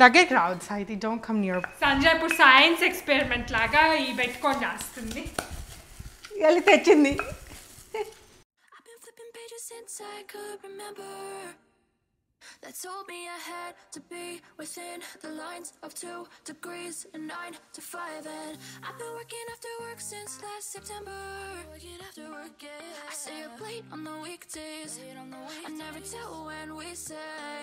దగ్గరికి రావద్దు సాయితి, don't come near. Sanjay ఇప్పుడు సైన్స్ ఎక్స్పెరిమెంట్ లాగా ఈ పెట్టుకొని చేస్తుంది. వెళ్ళి తెచ్చింది. That told me I had to be within the lines of 2 degrees and 9 to 5, and I've been working after work since last September. Working after work, yeah. I stay up late on the weekdays. I never tell when we say.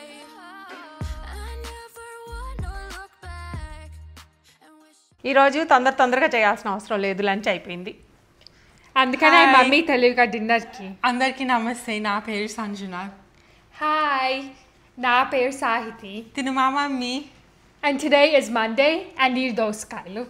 I never wanna look back and wish. ఈ రోజు తొందరగా చేయాల్సిన అవసరం లేదు, lunch అయిపోయింది. అందుకనే mummy తెలివిగా డిన్నర్కి. అందరికీ నమస్తే, నా పేరు సంజన. హాయ్, నా పేరు సాహితి. తిను మా mummy. And today is Monday and ఈ దోసకాయలు.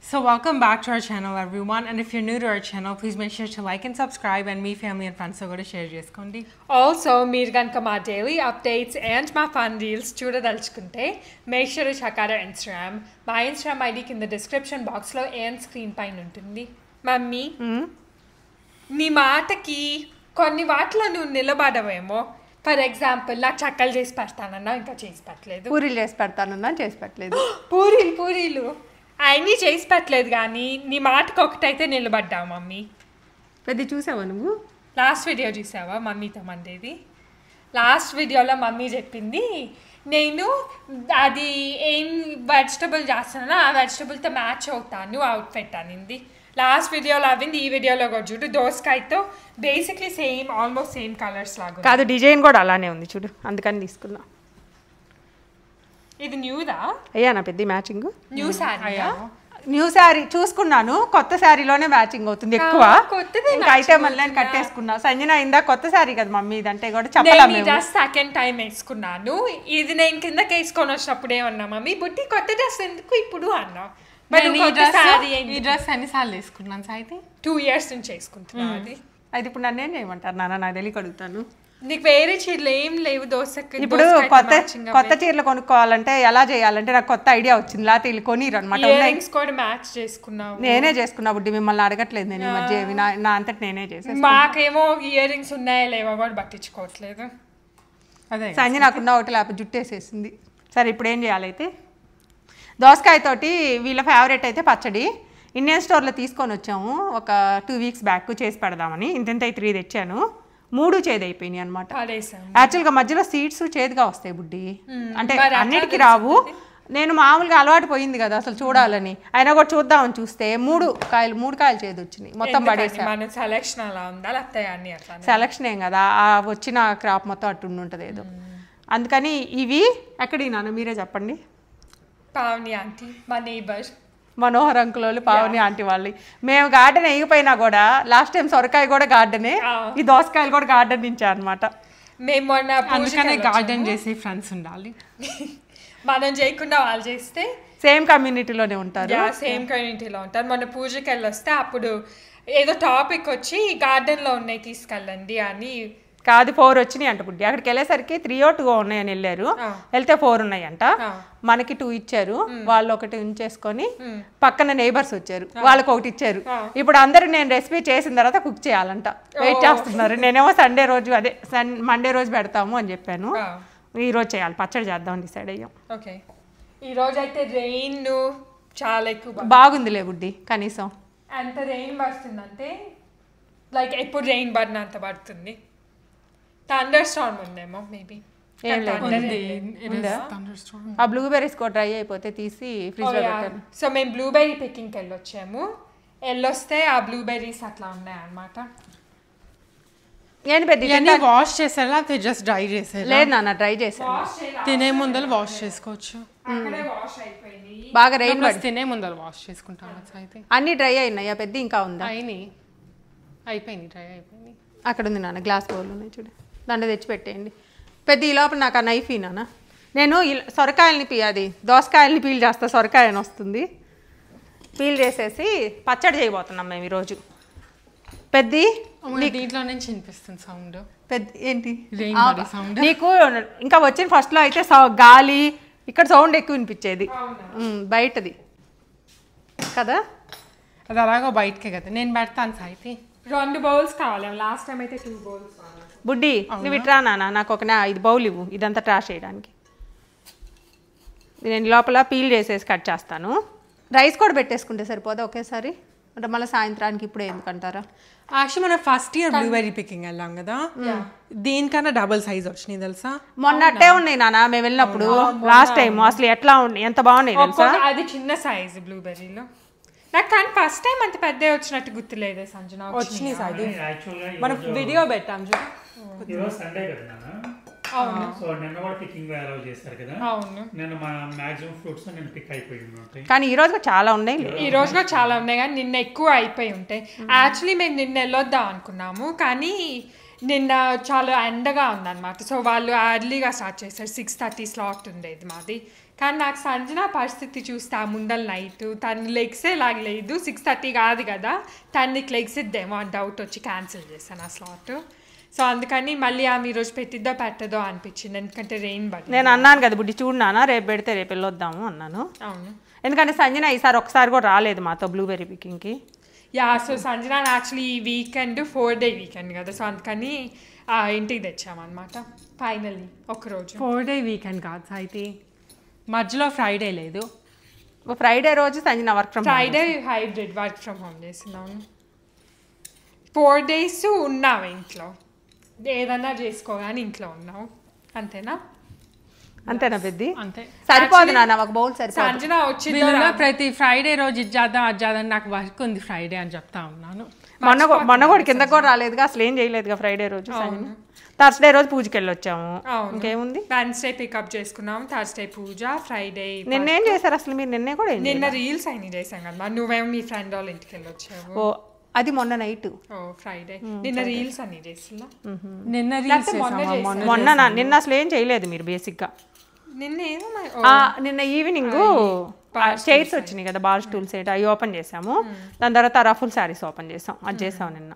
So welcome back to our channel everyone, and if you're new to our channel, please make sure to like and subscribe, and me, family and friends కూడా share చేసుకోండి. Also మీరు కనుక మా daily updates and మా fun reels చూడదలుచుకుంటే make sure to check out our Instagram. మా Instagram ID కింద description బాక్స్లో అండ్ స్క్రీన్ పైన ఉంటుంది. మమ్మీ, నీ మాటకి కొన్ని వాటిలో నువ్వు నిలబడవేమో. ఫర్ ఎగ్జాంపుల్, నాకు చక్కలు చేసి పెడతానన్నా ఇంకా చేసి పెట్టలేదు. పూరీలు చేసి పెడతానన్నా చేసి పెట్టలేదు. పూరీలు అవన్నీ చేసి పెట్టలేదు, కానీ నీ మాటకు ఒకటైతే నిలబడ్డావు మమ్మీ. పెద్ద చూసావా నువ్వు? లాస్ట్ వీడియో చూసావా మమ్మీతో మండేది? లాస్ట్ వీడియోలో మమ్మీ చెప్పింది, నేను అది ఏం వెజిటబుల్ చేస్తున్నానో ఆ వెజిటబుల్తో మ్యాచ్ అవుతాను అవుట్ఫిట్ అనింది. లాస్ట్ వీడియోలో అవింది, ఈ వీడియోలో కూడా చూడు. దోసకాయతో basically same, almost same colours లాగా కాదు, డిజైన్ కూడా అలానే ఉంది చూడు, అందుకని తీసుకున్నా. ఇది న్యూదా? అయ్యా నా పెద్ద matching. New sari. New sari చూసుకున్నాను, కొత్త శారీలోనే మ్యాచింగ్ అవుతుంది ఎక్కువ. ఇంకా అయితే మళ్ళీ కట్టేసుకున్నా. సంజన అయిందా కొత్త శారీ కదా మమ్మీ, ఇదంటే కూడా చెప్పలేదు. జస్ట్ సెకండ్ టైం వేసుకున్నాను. ఇది నేను కిందకి వేసుకొని వచ్చినప్పుడు ఏమన్నా మమ్మీ బుట్టి కొత్త డ్రెస్ ఎందుకు ఇప్పుడు అన్నా. ఈ డ్రెస్ ఎన్నిసార్లు వేసుకున్నాను సాయితి? 2 years నుంచి వేసుకుంటున్నాను. అది అయితే ఇప్పుడు నన్ను ఏం చేయమంటారు నాన్న, నాకు తెలియక అడుగుతాను. నీకు వేరే చీరలు ఏం లేవు దోసకి? ఇప్పుడు కొత్త చీరలు కొనుక్కోవాలంటే ఎలా చేయాలంటే నాకు కొత్త ఐడియా వచ్చింది. లేకపోతే వీళ్ళు కొనిరు అనమాట. మ్యాచ్ చేసుకున్నావు? నేనే చేసుకున్నా బుడ్డి, మిమ్మల్ని అడగట్లేదు నేను ఈ మధ్య. నా అంతటి నేనే చేసా. మాకేమో ఇయర్ రింగ్స్ ఉన్నాయా లేవో కూడా పట్టించుకోవట్లేదు. అదే సంజయ్ నాకున్న ఒకటి లేకపోతే జుట్టేసేసింది. సరే ఇప్పుడు ఏం చేయాలైతే, దోసకాయతోటి వీళ్ళ ఫేవరెట్ అయితే పచ్చడి. ఇండియన్ స్టోర్లో తీసుకొని వచ్చాము ఒక 2 weeks బ్యాక్, చేసి పెడదామని. ఇంత 3 తెచ్చాను, 3 చేదైపోయినాయి అనమాట. యాక్చువల్గా మధ్యలో సీడ్స్ చేదుగా వస్తాయి బుడ్డి, అంటే అన్నిటికీ రావు. నేను మామూలుగా అలవాటు పోయింది కదా అసలు చూడాలని, అయినా కూడా చూద్దామని చూస్తే 3 కాయలు చేదు వచ్చినాయి. మొత్తం పడేసాను. సెలక్షన్ ఏం కదా, ఆ వచ్చిన క్రాప్ మొత్తం అట్టు ఉంటుంది ఏదో. అందుకని ఇవి ఎక్కడి నాన్న మీరే చెప్పండి. పావని ఆంటీ, మా నేబర్ మనోహర్ అంకుల్ వాళ్ళు, పావని ఆంటీ వాళ్ళు. మేము గార్డెన్ వేయకపోయినా కూడా లాస్ట్ టైం సొరకాయ కూడా గార్డెనే, ఈ దోసకాయలు కూడా గార్డెన్ నుంచే అనమాట. మేము మొన్న అందుకనే గార్డెన్ చేసే ఫ్రెండ్స్ ఉండాలి. మనం చేయకుండా వాళ్ళు చేస్తే సేమ్ కమ్యూనిటీలోనే ఉంటారు. సేమ్ కమ్యూనిటీలో ఉంటారు. మొన్న పూజకి వెళ్ళి వస్తే అప్పుడు ఏదో టాపిక్ వచ్చి గార్డెన్లో ఉన్నాయి తీసుకెళ్ళండి అని. కాదు 4 వచ్చినాయి అంట బుడ్డి. అక్కడికి వెళ్ళేసరికి 3 or 2 ఉన్నాయని వెళ్ళారు. వెళ్తే 4 ఉన్నాయంట. మనకి 2 ఇచ్చారు, వాళ్ళు ఒకటి ఉంచేసుకొని పక్కన నైబర్స్ వచ్చారు, వాళ్ళకి ఒకటి ఇచ్చారు. ఇప్పుడు అందరూ నేను రెసిపీ చేసిన తర్వాత కుక్ చేయాలంట, వెయిట్ చేస్తున్నారు. నేనేమో సండే రోజు అదే మండే రోజు పెడతాము అని చెప్పాను. ఈ రోజు చేయాలి, పచ్చడి చేద్దాం డిసైడ్ అయ్యాం. ఓకే, ఈ రోజు అయితే రెయిన్ చాలా ఎక్కువ బాగుందిలే బుడ్డి. కనీసం ఎంత రెయిన్ పడుతుందంటే లైక్ ఎప్పుడు రెయిన్ పడినంత పడుతుంది. థండర్ స్టార్మ్ ఉందేమో మేబీ. ఆ బ్లూబెర్రీస్ కూడా డ్రై అయిపోతే తీసి ఫ్రిడ్జ్ లో పెట్టాను. సో మేము బ్లూబెర్రీ పికింగ్కి వెళ్ళొచ్చాము. వెళ్ళొస్తే ఆ బ్లూబెర్రీస్ అట్లా ఉన్నాయి అన్నమాట. ఏంటి పెద్ద వాష్ చేసారా లేకపోతే జస్ట్ డ్రై చేసారా? లేదు నాన్న, డ్రై చేసాను. తినే ముందర వాష్ చేసుకోవచ్చు. బాగా రెయిన్ పడి తినే ముందర వాష్ చేసుకుంటాను. అయితే అన్ని డ్రై అయినాయా పెద్ద? ఇంకా ఉందా? అయిపోయింది, డ్రై అయిపోయింది. అక్కడ ఉంది నాన్న, గ్లాస్ బౌల్ ఉన్నాయి చూడు, దాంట్లో తెచ్చి పెట్టేయండి. పెద్ద ఈ లోపల నాకు ఆ నైఫ్ నాన్న. నేను సొరకాయలని అది దోసకాయలని పీల్ చేస్తా, సొరకాయ అని వస్తుంది. పీల్ చేసేసి పచ్చడి చేయబోతున్నాం మేము ఈరోజు. పెద్ద దీంట్లో నుంచి వినిపిస్తుంది సౌండ్. పెద్ద ఏంటి సౌండ్? నీకు ఇంకా వచ్చిన ఫస్ట్లో అయితే గాలి ఇక్కడ సౌండ్ ఎక్కువ వినిపించేది, బయటది. కదా అది అలాగో బయటకే కదా నేను పెడతాను సాయితి 2 బౌల్స్ కావాలి లాస్ట్ టైం అయితే 2 బౌల్స్ బుడ్డి నువ్వు ఇట్రా నాన్న నాకు ఒక 5 బౌల్ ఇవ్వు ఇదంతా ట్రాష్ చేయడానికి నేను లోపల పీల్ చేసేసి కట్ చేస్తాను రైస్ కూడా పెట్టేసుకుంటే సరిపోదా ఒకేసారి అంటే మళ్ళీ సాయంత్రానికి ఇప్పుడే ఎందుకంటారా యాక్చువల్లీ మనం ఫస్ట్ ఇయర్ బ్లూబెర్రీ పికింగ్ వెళ్ళాం కదా దీనికన్నా డబుల్ సైజ్ వచ్చినాయి తెలుసా మొన్నట్టే ఉన్నాయి నాన్న మేము వెళ్ళినప్పుడు లాస్ట్ టైం అసలు ఎట్లా ఉన్నాయి ఎంత బాగున్నాయి తెలుసా అది చిన్న సైజ్ బ్లూబెర్రీలో నాకు కానీ ఫస్ట్ టైం అంత పెద్ద వచ్చినట్టు గుర్తులేదే సంజన వచ్చినాయి సాయి మనం వీడియో పెట్టాం చూడు ఈరోజు సండే కదా అవును సో నిన్న కూడా పికింగ్ అలౌ చేశారు కదా అవును నేను మా మాక్సిమం ఫ్రూట్స్ నేను పిక్ అయిపోయి ఉంటాయి కానీ ఈ రోజు చాలా ఉన్నాయి ఈ రోజు కూడా చాలా ఉన్నాయి కానీ నిన్న ఎక్కువ అయిపోయి ఉంటాయి యాక్చువల్లీ మేము నిన్న వెళ్ళొద్దాం అనుకున్నాము కానీ నిన్న చాలా ఎండగా ఉందన్నమాట సో వాళ్ళు ఎర్లీగా స్టార్ట్ చేశారు 6:30 స్లాట్ ఉండేది మాది కానీ నాకు సంజన పరిస్థితి చూస్తే ఆ ముందల నైట్ తను లెగ్సే లాగలేదు 6:30 కాదు కదా తనకి లెగ్స్ ఇద్దేమో అని డౌట్ వచ్చి క్యాన్సిల్ చేశాను ఆ స్లాట్ సో అందుకని మళ్ళీ ఆమె ఈరోజు పెట్టిద్దో పెట్టదో అనిపించింది ఎందుకంటే రెయిన్ పడి నేను అన్నాను కదా బుడ్డి చూడనా రేపు పెడితే రేపు వెళ్ళొద్దాము అన్నాను అవును ఎందుకంటే సంజన ఈసారి ఒకసారి కూడా రాలేదు మాతో బ్లూబెర్రీ పికింగ్కి యా సో సంజన యాక్చువల్లీ ఈ వీకెండ్ 4-day వీకెండ్ కదా సో అందుకని ఇంటికి తెచ్చామన్నమాట ఫైనల్లీ ఒకరోజు 4-day వీకెండ్ కాదు సాయితి మధ్యలో ఫ్రైడే లేదు ఫ్రైడే రోజు Sanjana work from Friday hybrid work from home చేస్తున్నాను 4 days ఉన్నావు ఇంట్లో ఏదన్నా చేసుకోగానే ఇంట్లో ఉన్నావు అంతేనా అంతేనా పెద్ది అంతే సరిపోదు నాన్న ఒక బౌల్ సరిపోదు సంజన వచ్చింది ప్రతి ఫ్రైడే రోజు ఇది చేద్దాం అది చేద్దాం నాకు వర్క్ ఉంది ఫ్రైడే అని చెప్తా ఉన్నాను మొన్న కూడా కింద కూడా రాలేదుగా అసలు ఏం చేయలేదుగా ఫ్రైడే రోజు థర్స్డే రోజు పూజకి వెళ్ళి వచ్చాము ఇంకేముంది వెన్స్డే పికప్ చేసుకున్నాము థర్స్డే పూజ ఫ్రైడే నిన్నేం చేశారు అసలు మీరు నిన్నే కూడా నిన్న రీల్స్ అయినా చేసాం కదా నువ్వేమో మీ ఫ్రెండ్ వాళ్ళ ఇంటికి వెళ్ళి వచ్చావు ఓ అది మొన్న నైట్ ఫ్రైడే నిన్న రీల్స్ అన్ని చేస్తున్నా నిన్న అసలు ఏం చేయలేదు మీరు బేసిక్గా నిన్న ఈవినింగ్ చైర్స్ వచ్చినాయి కదా బాల్ స్టూల్స్ అవి ఓపెన్ చేసాము దాని తర్వాత రఫుల్ శారీస్ ఓపెన్ చేసాం అది చేసాం నిన్న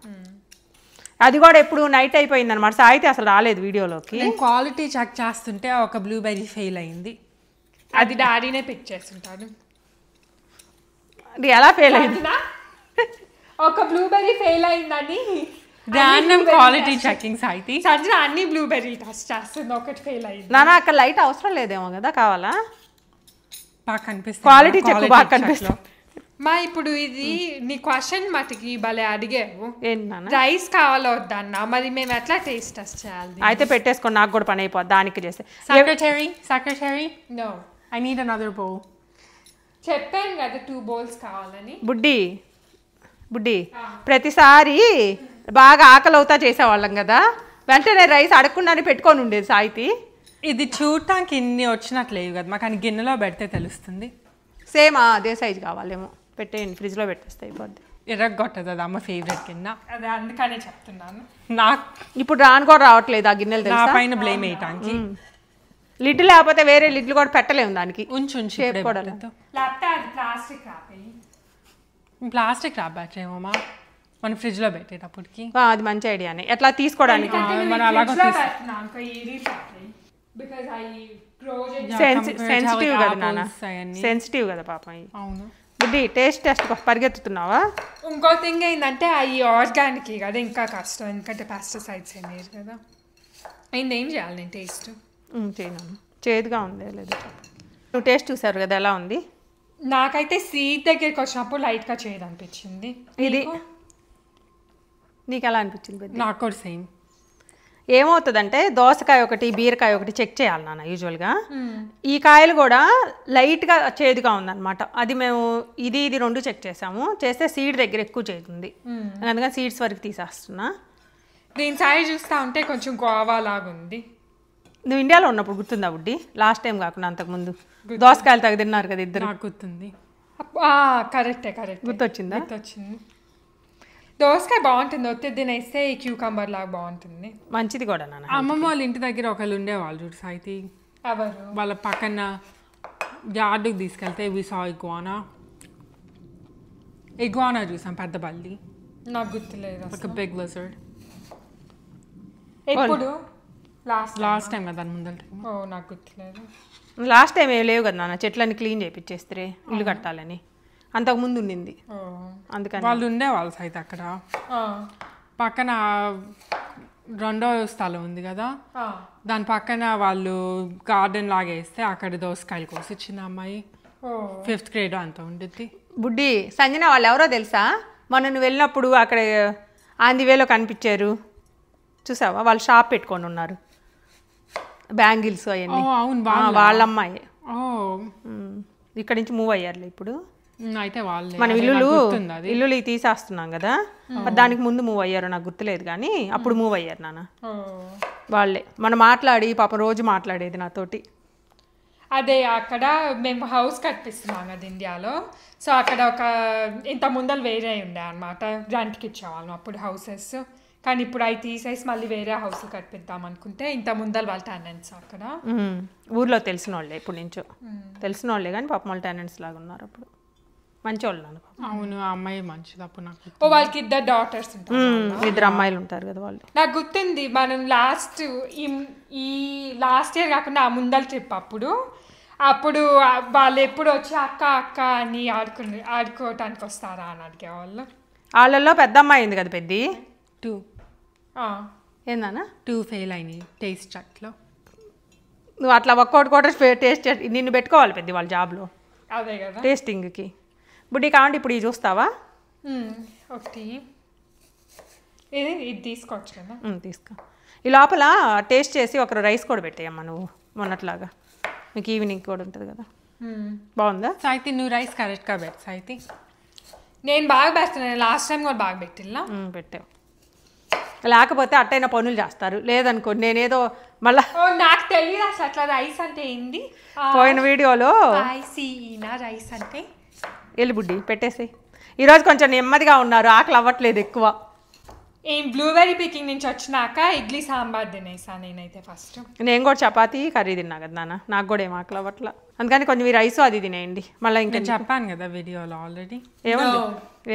అది కూడా ఎప్పుడు నైట్ అయిపోయింది అనమాట సాయితే అసలు రాలేదు వీడియోలోకి క్వాలిటీ చెక్ చేస్తుంటే ఒక బ్లూబెర్రీ ఫెయిల్ అయింది అది డాడీనే పిక్ చేస్తుంటాడు అది ఎలా ఫెయిల్ అయింది ఒక బ్లూబెర్రీ ఫెయిల్ అయిందని ర్యాండమ్ క్వాలిటీ చెకింగ్ సాయితి సంజన అన్ని బ్లూబెర్రీ టెస్ట్ చేస్తుంది ఒకటి ఫెయిల్ అయింది నాన్న అక్కడ లైట్ అవసరం లేదేమో కదా కావాలా బాగా కనిపిస్తుంది క్వాలిటీ చెక్ బాగా కనిపిస్తుంది మా ఇప్పుడు ఇది నీ క్వశ్చన్ మటుకి భలే అడిగావు ఏంటి నాన్న రైస్ కావాలో వద్దన్నా మరి మేము ఎట్లా టేస్ట్ చేయాలి అయితే పెట్టేసుకొని నాకు కూడా పని అయిపోద్ది దానికి చేస్తే secretary no I need another bowl చెప్పాను కదా 2 bowls కావాలని బుడ్డి ప్రతిసారి బాగా ఆకలి అవుతా చేసేవాళ్ళం కదా వెంటనే రైస్ అడగకుండానే పెట్టుకొని ఉండేది సాయితి ఇది చూడటానికి ఇన్ని వచ్చినట్లేవు కదా మాకు అని గిన్నెలో పెడితే తెలుస్తుంది సేమ్ అదే సైజు కావాలేమో పెట్టేయండి ఫ్రిడ్జ్లో పెట్టేస్తే అయిపోద్ది ఎర్రగొట్టదు అది అమ్మ ఫేవరెట్ గిన్నె అదే అందుకనే చెప్తున్నాను నాకు ఇప్పుడు రాను కూడా రావట్లేదు ఆ గిన్నెలు నా పైన బ్లేమ్ వేయటానికి లిడ్ లేకపోతే వేరే లిడ్లు కూడా పెట్టలేము దానికి ఉంచు షేప్ కూడా లేకపోతే అది ప్లాస్టిక్ రాపి ప్లాస్టిక్ రాబట్టేమమ్మా మన ఫ్రిడ్జ్లో పెట్టేటప్పటికి అది మంచి ఐడియానే ఎట్లా తీసుకోవడానికి సెన్సిటివ్ కదా నాన్న సెన్సిటివ్ కదా పాపం అవును బుడ్డి టేస్ట్ టెస్ట్ పరిగెత్తుతున్నావా ఇంకో థింగ్ ఏంటంటే అవి ఆర్గానిక్ కదా ఇంకా కష్టం ఎందుకంటే పెస్టిసైడ్స్ ఏం లేదు కదా ఏం చేయాలి నేను టేస్ట్ చేయను చేదుగా ఉంది లేదు నువ్వు టేస్ట్ చూసారు కదా ఎలా ఉంది నాకైతే సీట్ దగ్గరికి వచ్చినప్పుడు లైట్గా చేయదు అనిపించింది ఇది నీకు ఎలా అనిపించింది నాకు కూడా సేమ్ ఏమవుతుందంటే దోసకాయ ఒకటి బీరకాయ ఒకటి చెక్ చేయాలి నాన్న యూజువల్గా ఈ కాయలు కూడా లైట్గా చేదుగా ఉందన్నమాట అది మేము ఇది 2 చెక్ చేసాము చేస్తే సీడ్ దగ్గర ఎక్కువ చేతుంది అందుకని సీడ్స్ వరకు తీసేస్తున్నా దీని సైజ్ చూస్తా ఉంటే కొంచెం గోవా లాగా ఉంది నువ్వు ఇండియాలో ఉన్నప్పుడు గుర్తుందా బుడ్డి లాస్ట్ టైం కాకుండా అంతకుముందు దోసకాయలు తగ్గ తిన్నారు కదా ఇద్దరు నాకు గుర్తుంది కరెక్టే గుర్తొచ్చిందా గుర్తొచ్చింది దోసకాయ బాగుంటుంది ఒత్తి తినేస్తే ఈ క్యూకంబర్ లాగా బాగుంటుంది మంచిది కూడా నాన్న అమ్మమ్మ వాళ్ళ ఇంటి దగ్గర ఒకళ్ళు ఉండేవాళ్ళు చూడు సాయితి ఎవరు వాళ్ళ పక్కన యార్డుకి తీసుకెళ్తే వి సా ఇగ్వానా చూసాం పెద్ద బల్లి నాకు గుర్తులేదు ఒక బిగ్ లిజర్డ్ ఎప్పుడు లాస్ట్ టైం కదా ముందర నాకు గుర్తులేదు లాస్ట్ టైం ఏం లేవు కదా నాన్న చెట్లన్నీ క్లీన్ చేయించేస్తే ఇల్లు కట్టాలని అంతకుముందు ఉండింది, అందుకని వాళ్ళు ఉండేవాళ్ళు సైతం అక్కడ. పక్కన రెండో స్థలం ఉంది కదా, దాని పక్కన వాళ్ళు గార్డెన్ లాగా వేస్తే అక్కడ దోసకాయలు కోసి చిన్న అమ్మాయి 5th grade అంత ఉండిద్ది. బుడ్డి సంజన వాళ్ళు ఎవరో తెలుసా, మొన్న నువ్వు వెళ్ళినప్పుడు అక్కడ ఆందివేలో కనిపించారు చూసావా, వాళ్ళు షాప్ పెట్టుకొని ఉన్నారు, బ్యాంగిల్స్ అవన్నీ. అవును, వాళ్ళ అమ్మాయి. ఇక్కడ నుంచి మూవ్ అయ్యారులే ఇప్పుడు. అయితే వాళ్ళే మనం ఇల్లులు తీసేస్తున్నాం కదా, దానికి ముందు మూవ్ అయ్యారు, నాకు గుర్తులేదు కానీ అప్పుడు మూవ్ అయ్యారు నాన్న. వాళ్ళే మనం మాట్లాడి పాపం రోజు మాట్లాడేది నాతోటి. అదే అక్కడ మేము హౌస్ కట్టిస్తున్నాం కదా ఇండియాలో, సో అక్కడ ఒక ఇంత ముందలు వేరే ఉండే అనమాట, రెంట్కి ఇచ్చేవాళ్ళం అప్పుడు హౌసెస్. కానీ ఇప్పుడు అవి తీసేసి మళ్ళీ వేరే హౌస్ కట్టిద్దాం అనుకుంటే ఇంత ముందలు వాళ్ళ టెనెంట్స్ అక్కడ ఊర్లో తెలిసిన వాళ్ళే, ఇప్పుడు నుంచో తెలిసిన వాళ్ళే కానీ పాపం వాళ్ళ టెనెంట్స్ లాగా ఉన్నారు. అప్పుడు మంచి వాళ్ళు. అవును, ఆ అమ్మాయి మంచిది. అప్పుడు నాకు వాళ్ళకి 2 daughters ఉంటారు, 2 అమ్మాయిలు ఉంటారు కదా వాళ్ళు. నాకు గుర్తుంది మనం ఈ లాస్ట్ ఇయర్ కాకుండా ఆ ముందల ట్రిప్ అప్పుడు వాళ్ళు ఎప్పుడు వచ్చి అక్క అక్క అని ఆడుకోవటానికి వస్తారా అని అడిగేవాళ్ళు. వాళ్ళల్లో పెద్ద అమ్మాయి అయింది కదా, పెద్ద 2 ఏందన్నా 2 ఫెయిల్ అయినాయి టేస్ట్ చాట్లో. నువ్వు అట్లా ఒక్కోటి టేస్ట్ నిన్ను పెట్టుకోవాలి పెద్ద వాళ్ళ జాబ్లో. అదే కదా టేస్టింగ్కి. బుడ్డి కావండి ఇప్పుడు ఇది చూస్తావా, ఒకటి ఇది తీసుకోవచ్చు కదా. తీసుకో. ఈ లోపల టేస్ట్ చేసి ఒకరు రైస్ కూడా పెట్టేయమ్మా నువ్వు మొన్నట్లాగా, మీకు ఈవినింగ్ కూడా ఉంటుంది కదా. బాగుందా సాయితి? నువ్వు రైస్ కరెక్ట్గా పెట్టు సాయితి. నేను బాగా పెడుతున్నాను, లాస్ట్ టైం కూడా బాగా పెట్టిల్లా. పెట్టావు, లేకపోతే అట్టైన పనులు చేస్తారు. లేదనుకో నేనేదో మళ్ళా నాకు తెలియదు అసలు అట్లా రైస్ అంటే ఏంది. పోయిన వీడియోలో రైస్ అంటే వెళ్ళి బుడ్డి పెట్టేసి. ఈరోజు కొంచెం నెమ్మదిగా ఉన్నారు, ఆకలి అవ్వట్లేదు ఎక్కువ. బ్లూబెర్రీ పికింగ్ నుంచి వచ్చినాక ఇడ్లీ సాంబార్ తినేసా నేనైతే ఫస్ట్. నేను కూడా చపాతీ కర్రీ తిన్నా కదా నాన్న, నాకు కూడా ఏం ఆకలి అవ్వట్లా. అందుకని కొంచెం ఈ రైస్ అది తినేయండి. మళ్ళీ ఇంకా చెప్పాను కదా వీడియోలో ఆల్రెడీ.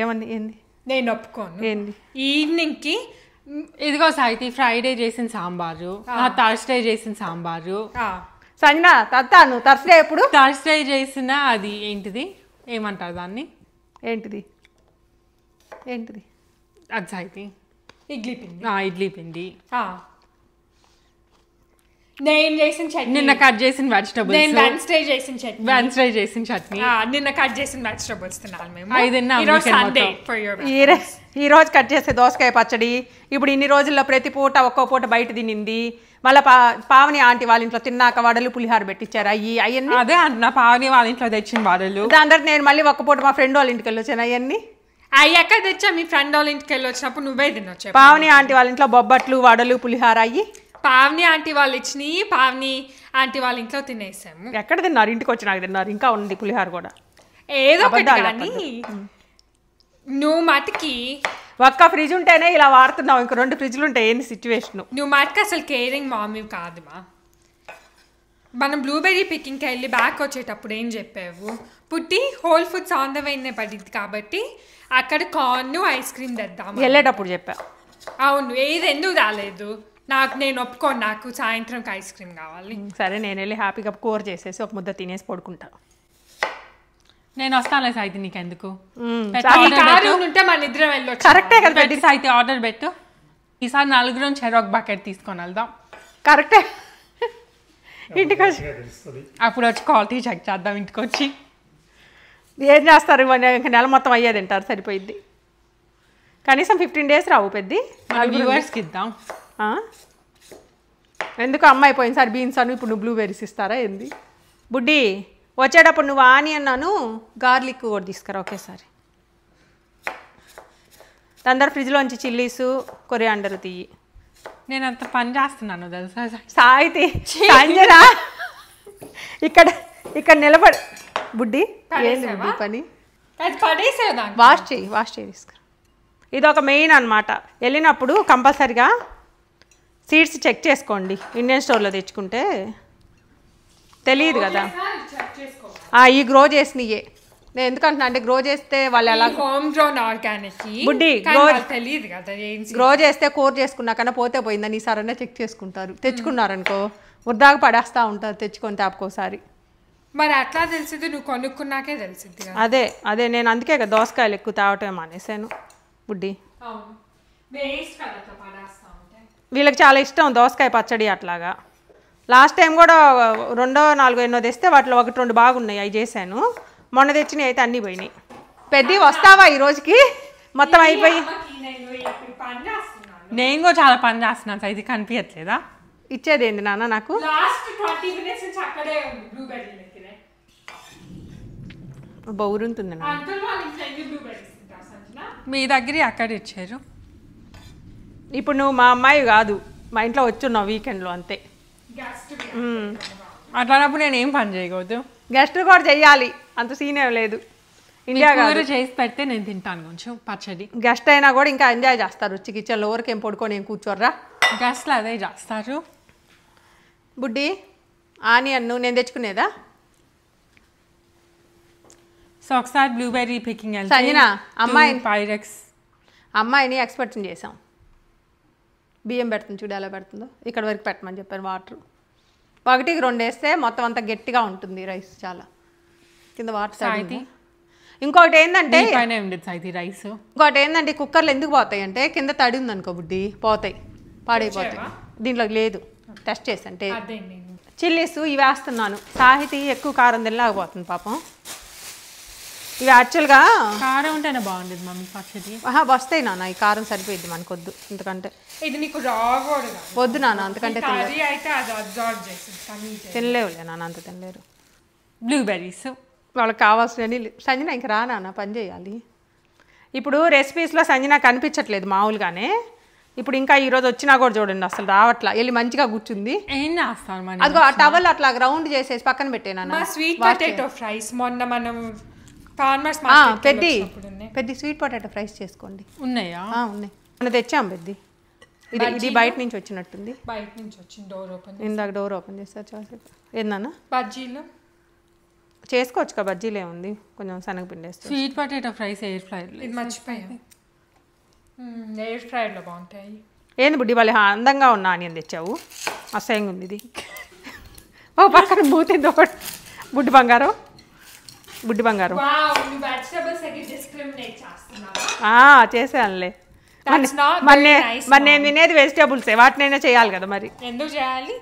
ఏమంది ఏంది నేను ఒప్పుకోను. ఏంది ఈవినింగ్కి ఇదిగో సాయితి ఫ్రైడే చేసిన సాంబారు, థర్స్డే చేసిన సాంబారు. సంజన తత్తాను థర్స్డే ఎప్పుడు? థర్స్డే చేసిన అది ఏంటిది ఏమంటారు దాన్ని, ఏంటిది అది సాయితి ఇడ్లీ పిండి. ఇడ్లీ పిండి. నేను చేసిన చట్నీ, నిన్న కట్ చేసిన వెజిటబుల్స్. నేను వెన్స్డే చేసిన చట్నీ. నిన్న కట్ చేసిన వెజిటబుల్స్ తినాలి మేము. ఈ రోజు కట్ చేసే దోసకాయ పచ్చడి. ఇప్పుడు ఇన్ని రోజుల్లో ప్రతి పూట ఒక్కో పూట బయట తినింది. మళ్ళీ పావని ఆంటీ వాళ్ళ ఇంట్లో తిన్నాక వడలు పులిహార పెట్టించారు. అవన్నీ అదే అంటున్నా, పావని వాళ్ళ ఇంట్లో తెచ్చిన వడలు. దాని నేను మళ్ళీ ఒక్క పూట మా ఫ్రెండ్ వాళ్ళ ఇంటికి వెళ్ళి వచ్చాను. అవన్నీ ఎక్కడ తెచ్చా? మీ ఫ్రెండ్ వాళ్ళ ఇంటికి వెళ్ళి వచ్చినప్పుడు నువ్వే తినొచ్చా? పావని ఆంటీ వాళ్ళ ఇంట్లో బొబ్బట్లు వడలు పులిహార అయ్యి పావని ఆంటీ వాళ్ళు ఇచ్చినాయి, పావని ఆంటీ వాళ్ళ ఇంట్లో తినేసాము. ఎక్కడ తిన్నారు? ఇంటికి వచ్చి నాకు తిన్నారు. ఇంకా ఉంది పులిహార కూడా. ఏదో ఒకటి కానీ నువ్వు మటుకి ఒక్క ఫ్రిడ్జ్ ఉంటేనే ఇలా వాడుతున్నావు, ఇంక 2 ఫ్రిడ్జ్లు ఉంటాయి. ఏంది సిచ్యువేషన్? నువ్వు మటుకు అసలు కేరింగ్ మామీ కాదుమా. మనం బ్లూబెర్రీ పికింగ్కి వెళ్ళి బ్యాక్ వచ్చేటప్పుడు ఏం చెప్పావు? పుట్టి హోల్ ఫుడ్స్ ఆన్ ద వేనే పడింది కాబట్టి అక్కడ కార్న్ ఐస్ క్రీమ్ తెద్దాం వెళ్ళేటప్పుడు చెప్పా. అవును, ఏది ఎందుకు రాలేదు? నేను ఒప్పుకోను, నాకు సాయంత్రంకి ఐస్ క్రీమ్ కావాలి. సరే నేను వెళ్ళి హ్యాపీగా కూర చేసేసి ఒక ముద్ద తినేసి పడుకుంటా. నేను వస్తానులే సాయితి, నీకెందుకు? ఉంటే మన ఇద్దరం వెళ్ళొచ్చు. కరెక్టే కదా సాయితి, ఆర్డర్ పెట్టు. ఈసారి 4 చెరొక బకెట్ తీసుకొని వెళ్దాం. కరెక్టే. ఇంటికి వచ్చి అప్పుడు వచ్చి క్వాలిటీ చెక్ చేద్దాం. ఇంటికి వచ్చి ఏం చేస్తారు? ఇంకా నెల మొత్తం అయ్యే తింటారు, సరిపోయిద్ది. కనీసం 15 days రావు పెద్ద. వ్యూవర్స్కి ఇద్దాం. ఎందుకు అమ్మాయి పోయినసారి బీన్స్ అను, ఇప్పుడు నువ్వు బ్లూబెర్రీస్ ఇస్తారా ఏంది? బుడ్డి వచ్చేటప్పుడు నువ్వు ఆనియన్ అను గార్లిక్ కూడా తీసుకురా ఒకేసారి. అందరు ఫ్రిడ్జ్లోంచి చిల్లీసు కొరియాండర్ తీయి. నేను అంత పని చేస్తున్నాను తెలుసా సాయితి. సంజనా ఇక్కడ నిలబడి బుడ్డి ఏంది బుడ్డి పని? వాష్ చేయి తీసుకురా. ఇది ఒక మెయిన్ అనమాట. వెళ్ళినప్పుడు కంపల్సరిగా సీడ్స్ చెక్ చేసుకోండి. ఇండియన్ స్టోర్లో తెచ్చుకుంటే తెలియదు కదా. ఈ గ్రో చేసినయే. నేను ఎందుకంటున్నా అంటే గ్రో చేస్తే వాళ్ళు ఎలా హోమ్ గ్రోన్ ఆర్గానిక్ బుడ్డి తెలియదు కదా. గ్రో చేస్తే కూర చేసుకున్నాకన్నా పోతే పోయిందని ఈసారన్నా చెక్ చేసుకుంటారు. తెచ్చుకున్నారనుకో వృధాగా పడేస్తూ ఉంటారు తెచ్చుకొని తాపుకోసారి. మరి అట్లా తెలిసింది నువ్వు కొనుక్కున్నాకే తెలిసింది కదా. అదే నేను అందుకే కదా దోసకాయలు ఎక్కువ తాగటమే మానేసాను బుడ్డి. అవును వేస్ట్ కదా అట్లా పడేస్తా ఉంటే. వీళ్ళకి చాలా ఇష్టం దోసకాయ పచ్చడి అట్లాగా. లాస్ట్ టైం కూడా 2 4 ఎన్నో తెస్తే వాటిలో 1 2 బాగున్నాయి, అవి చేశాను. మొన్న తెచ్చినవి అయితే అన్నీ పోయినాయి. పెద్ద వస్తావా ఈ రోజుకి? మొత్తం అయిపోయి నేను కూడా చాలా పని చేస్తున్నాను, అయితే కనిపించట్లేదా? ఇచ్చేది ఏంది నాన్న నాకు? బౌరుంటుంది మీ దగ్గర అక్కడ ఇచ్చారు. ఇప్పుడు నువ్వు మా అమ్మాయి కాదు, మా ఇంట్లో వచ్చున్నావు వీకెండ్లో అంతే. అట్లానప్పుడు నేను ఏం పని చేయకూడదు? గెస్ట్ కూడా చెయ్యాలి, అంత సీన్ ఏం లేదు. ఇండియా కాదు చేసి పెడితే నేను తింటాను కొంచెం పచ్చడి. గెస్ట్ అయినా కూడా ఇంకా ఎంజాయ్ చేస్తారు వచ్చి కిచెన్లో. ఊరికేం పడుకొని ఏం కూర్చోర్రా, గెస్ట్లు అదే చేస్తారు. బుడ్డి ఆనియన్ నేను తెచ్చుకునేదా? సో ఒకసారి బ్లూబెర్రీ పికింగ్ సంజన పైరెక్స్ అమ్మాయిని ఎక్స్పర్ట్ని చేసాం. బియ్యం పెడుతుంది చూడు ఎలా పెడుతుందో, ఇక్కడ వరకు పెట్టమని చెప్పారు. వాటర్ 1కి 2 వేస్తే మొత్తం అంతా గట్టిగా ఉంటుంది రైస్, చాలా కింద వాటర్. ఇంకోటి ఏంటంటే రైస్, ఇంకోటి ఏంటంటే కుక్కర్లు ఎందుకు పోతాయి అంటే కింద తడి ఉంది అనుకో బుడ్డి, పోతాయి, పాడైపోతాయి. దీంట్లో లేదు, టెస్ట్ చేసి. అంటే చిల్లీస్ ఇవి వేస్తున్నాను. సాహితీ ఎక్కువ కారం తినలేకపోతుంది పాపం. ఇవి యాక్చువల్గా కారం ఉంటేనే బాగుండేది మమ్మీ పచ్చడి. వస్తాయి నాన్న, ఈ కారం సరిపోయింది మనకొద్దు, ఎందుకంటే ఇది నీకు రాకూడదు. వద్దు నాన్న, అంతకంటే తినలేవులే నాన్న, అంత తినలేరు. బ్లూబెర్రీస్ వాళ్ళకి కావాల్సినవి. సంజన ఇంక రా నాన్న, పని చేయాలి. ఇప్పుడు రెసిపీస్లో సంజన కనిపించట్లేదు మామూలుగానే. ఇప్పుడు ఇంకా ఈరోజు వచ్చినా కూడా చూడండి అసలు రావట్లా, వెళ్ళి మంచిగా కూర్చుంది. ఏం చేస్తాను మరి, అదిగో ఆ టవల్ అట్లా గ్రౌండ్ చేసేసి పక్కన పెట్టేనా. స్వీట్ పొటాటో ఫ్రైస్ మొన్న మనం పెద్ద స్వీట్ పొటాటో ఫ్రైస్ చేసుకోండి. ఉన్నాయా? ఉన్నాయి, మనం తెచ్చాం పెద్ద. ఇది బయట నుంచి వచ్చినట్టుంది. బయట నుంచి వచ్చింది, డోర్ ఓపెన్. ఇందాక డోర్ ఓపెన్ చేస్తారు చాలాసేపు. ఏందన్నా బజ్జీలు చేసుకోవచ్చు కదా, బజ్జీలు ఏముంది, కొంచెం శనగపిండి వేస్తే. Sweet potato fries air ఫ్రైర్. ఇది మర్చిపోయాను, ఎయిర్ ఫ్రైర్లో బాగుంటాయి. ఏంది బుడ్డి వాళ్ళు అందంగా ఉన్న ఆనియన్ తెచ్చావు, అసహ్యంగా ఉంది ఇది. ఓ పక్కన బూతింది ఒకటి. బుడ్డి బంగారం చేసానులే. మరి నేను తినేది వెజిటేబుల్సే, వాటినైనా చేయాలి కదా మరి. ఎందుకు చేయాలి?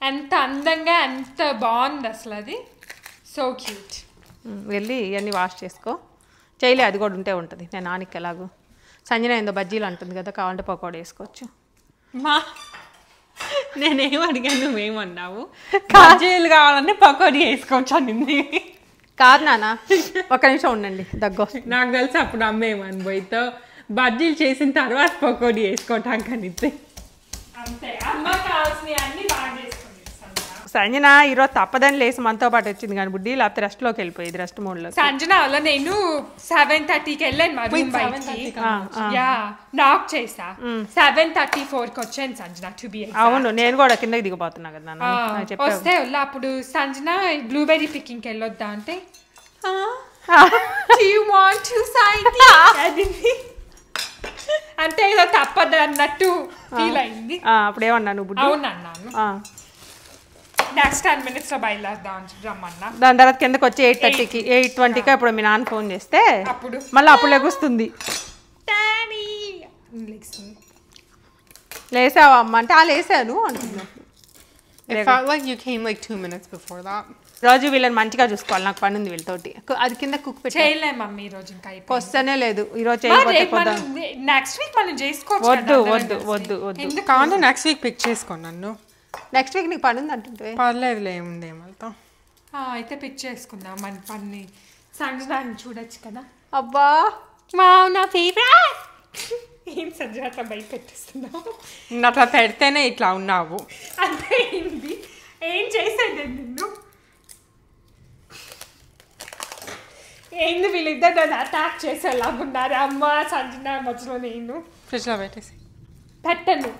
ఎంత అందంగా ఎంత బాగుంది అసలు, అది సో క్యూట్. వెళ్ళి ఇవన్నీ వాష్ చేసుకో. చేయలే, అది కూడా ఉంటుంది. నేను నానికి ఎలాగో సంజన ఏందో బజ్జీలు అంటుంది కదా, కావాలంటే పకోడీ వేసుకోవచ్చు. నేనేం అడిగాను, నువ్వేమన్నావు? బజ్జీలు కావాలంటే పకోడీ వేసుకోవచ్చు అనింది. కాదు నాన్న, 1 నిమిషం ఉండండి, దగ్గు. నాకు తెలిసి అప్పుడు అమ్మేమని పోయితో బజ్జీలు చేసిన తర్వాత పకోడీ వేసుకోవటానికి అనిద్ది. సంజన ఈరోజు తప్పదని లేసి మనతో పాటు వచ్చింది కానీ బుడ్డి, లేకపోతే రెస్ట్లోకి వెళ్ళిపోయింది, రెస్ట్ మోడ్లో. సంజన వల్ల నేను 7:30కి వెళ్ళాను మా రూమ్ బయటికి. నాక్ చేసా 7:34కి వచ్చాను సంజన టు బి ఎగ్జాక్ట్. అవును, నేను కూడా కిందకి దిగిపోతున్నా కదా నాన్న. వస్తే అప్పుడు సంజన బ్లూబెర్రీ పికింగ్కి వెళ్ళొద్దా అంటే అంటే ఏదో తప్పదు అన్నట్టు ఫీల్ అయింది. అప్పుడు ఏమన్నాను బుడ్డి? అవునన్నాను. నెక్స్ట్ 10 minutes లో బయలుదేరదాం రమ్మన్నా. దాని తర్వాత కిందకి వచ్చి 8:30కి 8:20కి అప్పుడు మీ నాన్న ఫోన్ చేస్తే మళ్ళీ అప్పుడు లెగుస్తుంది. లేసావా అమ్మ అంటే లేసాను అంటున్నాను. రోజు వీళ్ళని మంచిగా చూసుకోవాలి, నాకు పని ఉంది వీళ్ళతోటి. అది కింద కుక్ పెట్టి చేయలే మమ్మీ ఈ రోజు ఇంకా వస్తేనే లేదు. ఈ రోజు చేయకపోతే నెక్స్ట్ వీక్ మనం చేసుకోవచ్చు. వద్దు కావాలి, నెక్స్ట్ వీక్ పిక్ చేసుకో నన్ను. నెక్స్ట్ వీక్ నీకు పని ఉంది అంటుంటే. పర్లేదులే, ఏముంది ఏమవుతాం. అయితే పిక్ చేసుకుందాం మన పని. సంజనాన్ని చూడొచ్చు కదా. అబ్బా నా ఫేవరెట్. ఏం సంజన అట్లా బయట పెట్టేస్తున్నావు? అట్లా పెడితేనే ఇట్లా ఉన్నావు. అంటే ఏంది, ఏం చేసేది నిన్ను? ఏంది వీళ్ళిద్దరు నన్ను అటాక్ చేసేలాగున్నారు. అమ్మ సంజన మధ్యలో నేను ఫ్రిడ్జ్లో పెట్టేసి పెట్టను.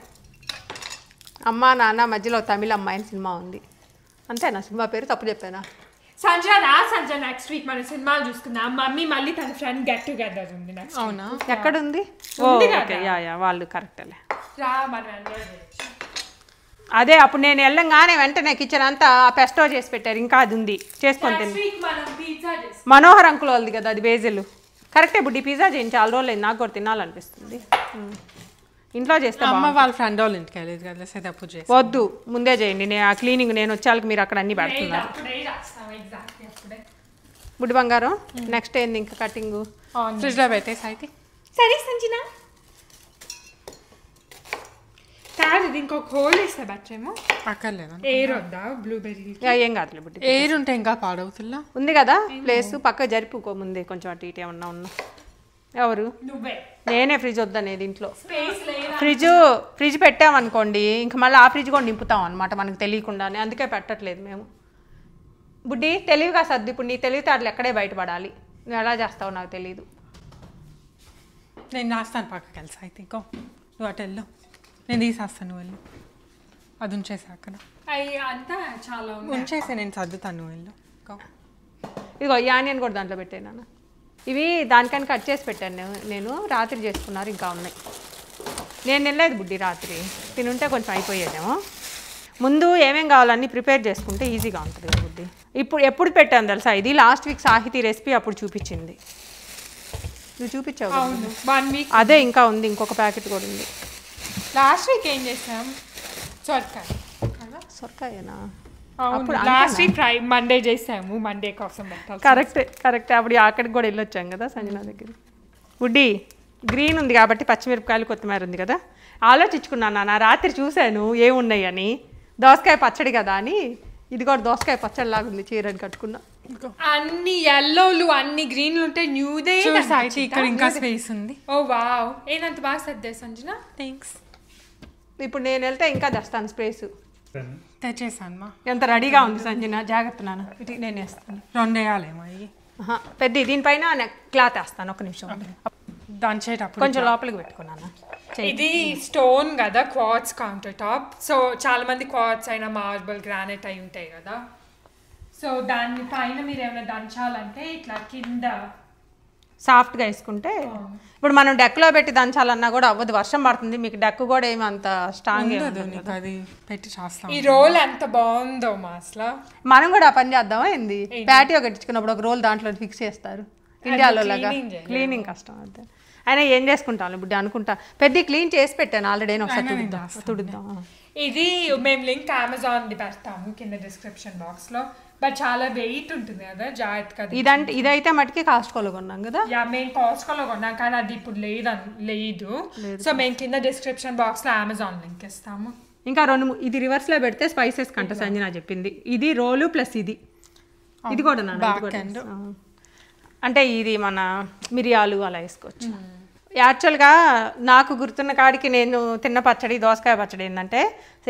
అమ్మ నాన్న మధ్యలో తమిళ అమ్మాయిని సినిమా ఉంది అంతేనా? సినిమా పేరు తప్పు చెప్పానా? సంజన రా సంజన, నెక్స్ట్ వీక్ మన సినిమాలు చూసుకుందాం. మమ్మీ మళ్ళీ తన ఫ్రెండ్ గెట్ టుగెదర్ ఉంది నెక్స్ట్. అవునా? ఎక్కడుంది? వాళ్ళు కరెక్టేలే. రా మనం ఎంజాయ్ చేయొచ్చు. అదే అప్పుడు నేను వెళ్ళంగానే వెంటనే కిచెన్ అంతా పెస్టో చేసి పెట్టారు, ఇంకా అది ఉంది చేసుకొని తింది. మనోహర్ అంకుల్ వాళ్ళది కదా అది బేజిల్. కరెక్టే బుడ్డి, పిజ్జా చేయండి, చాలా రోజులు అయింది, నాకు కూడా తినాలనిపిస్తుంది. ఇంట్లో చేస్తే అమ్మ వాళ్ళ ఫ్రెండ్ వాళ్ళ ఇంటికి వెళ్ళేది కదా, అప్పుడు చేసి వద్దు ముందే చేయండి. నేను ఆ క్లీనింగ్ నేను వచ్చేళ్ళకి మీరు అక్కడ అన్ని పెడుతున్నారు. బుడ్డి బంగారం నెక్స్ట్ ఏంది ఇంకా కటింగ్ ఫ్రిడ్జ్లో పెట్టేసి అయితే సరే సంజన. కాదు ఇది ఇంకొక హోల్ ఇస్తే బచ్చేమో అక్కర్లేదు. ఎయిర్ వద్దా బ్లూబెర్రీ? ఏం కాదులే బుడ్డి, ఎయిర్ ఉంటే ఇంకా పాడవుతుందా? ఉంది కదా ప్లేస్, పక్క జరిపుకో ముందే కొంచెం అటు ఇటు ఏమన్నా ఉన్నా. ఎవరు? నేనే ఫ్రిడ్జ్ వద్దనేది ఇంట్లో. ఫ్రిడ్జ్ పెట్టామనుకోండి ఇంకా మళ్ళీ ఆ ఫ్రిడ్జ్ కూడా నింపుతాం అనమాట మనకు తెలియకుండానే, అందుకే పెట్టట్లేదు మేము. బుడ్డి తెలివిగా సర్ది, ఇప్పుడు నీ తెలివితేటలు ఎక్కడే బయటపడాలి, నువ్వు ఎలా చేస్తావు నాకు తెలీదు. నేను రాస్తాను పక్కకి వెళ్ళి అయితే, ఇంకో నువ్వు అటు వెళ్ళు, నేను తీసేస్తాను, నువ్వు వెళ్ళు. అది ఉంచేసా అక్కడ అంతా చాలా ఉంచేసి నేను సర్దుతాను, నువ్వు వెళ్ళు. ఇదిగో ఈ ఆనియన్ కూడా దాంట్లో పెట్టాను. ఇవి దానికని కట్ చేసి పెట్టాను నేను, రాత్రి చేసుకున్నారు ఇంకా ఉన్నాయి. నేను వెళ్ళలేదు బుడ్డి రాత్రి, తినుంటే కొంచెం అయిపోయేదేమో. ముందు ఏమేం కావాలన్నీ ప్రిపేర్ చేసుకుంటే ఈజీగా ఉంటుంది కదా బుడ్డి. ఇప్పుడు ఎప్పుడు పెట్టాను తెలుసా, ఇది లాస్ట్ వీక్ సాహితీ రెసిపీ అప్పుడు చూపించింది. నువ్వు చూపించావు 1 వీక్. అదే ఇంకా ఉంది, ఇంకొక ప్యాకెట్ కూడా ఉంది. లాస్ట్ వీక్ ఏం చేసాం? సొరకాయనా? అప్పుడు లాస్ట్ వీక్ మండే చేసాము, మండే కోసం పెట్టాలి. కరెక్ట్ అప్పుడు అక్కడికి కూడా వెళ్ళొచ్చాం కదా సంజన దగ్గర. బుడ్డి గ్రీన్ ఉంది కాబట్టి పచ్చిమిరపకాయలు కొత్తిమీర ఉంది కదా, ఆలోచించుకున్నాను నా రాత్రి చూశాను ఏమున్నాయి అని, దోసకాయ పచ్చడి కదా అని. ఇది కూడా దోసకాయ పచ్చడి లాగా ఉంది, చీరని కట్టుకున్నా. అన్ని ఎల్లోలు అన్ని గ్రీన్లు ఉంటే న్యూదే ఇక్కడ ఇంకా స్పేస్ ఉంది. ఓ వావ్, ఏనంత బాగా సర్దే సంజన, థ్యాంక్స్. ఇప్పుడు నేను వెళ్తే ఇంకా తెస్తాను స్పేస్. తెచ్చేసాను. ఎంత రెడీగా ఉంది సంజన, జాగ్రత్త నాన్న, ఇటు నేను వేస్తాను. 2 వేయాలేమో అవి పెద్ద. దీనిపైన క్లాత్ వేస్తాను, ఒక నిమిషం దంచేటప్పుడు కొంచెం లోపలికి పెట్టుకున్నాను. ఇది స్టోన్ కదా, క్వార్ట్స్ కౌంటర్ టాప్. సో చాలా మంది క్వార్ట్స్ అయినా మార్బుల్ గ్రానైట్ అయి ఉంటాయి కదా, సో దాని పైన మీరు ఏమైనా దంచాలంటే ఇట్లా కింద సాఫ్ట్గా వేసుకుంటే, ఇప్పుడు మనం డెక్లో పెట్టి దంచాలన్నా కూడా అవ్వదు, వర్షం పడుతుంది, మీకు డెక్ కూడా ఏమి అంత స్ట్రాంగ్ అది పెట్టి చేస్తాం. ఈ రోల్ ఎంత బాగుందో మా అసలు. మనం కూడా ఆ పని చేద్దామా ఏంది, ప్యాటియో కట్టించుకున్నప్పుడు ఒక రోల్ దాంట్లో ఫిక్స్ చేస్తారు ఇండియాలో లాగా. క్లీనింగ్ కష్టం అంతే, అయినా ఏం చేసుకుంటాను ఇప్పుడు అనుకుంటా. పెద్ద క్లీన్ చేసి పెట్టాను ఆల్రెడీ, ఒకసారి తుడుద్దాం. ఇది మేము లింక్ అమెజాన్ది పెడతాము కింద డిస్క్రిప్షన్ బాక్స్లో, బట్ చాలా వెయిట్ ఉంటుంది కదా, జాగ్రత్తగా. ఇదైతే మటుకి కాస్ట్కోలో కొన్నాం కదా. మేము కాస్ట్కోలో కొన్నాం కానీ అది ఇప్పుడు లేదు. సో మేము కింద డిస్క్రిప్షన్ బాక్స్లో అమెజాన్ లింక్ ఇస్తాము. ఇంకా 2 ఇది రివర్స్లో పెడితే స్పైసెస్ కంట సంజన చెప్పింది. ఇది రోలు ప్లస్ ఇది కూడా అంటే ఇది మన మిరియాలు అలా వేసుకోవచ్చు. యాక్చువల్గా నాకు గుర్తున్న కాడికి నేను తిన్న పచ్చడి, దోసకాయ పచ్చడి ఏంటంటే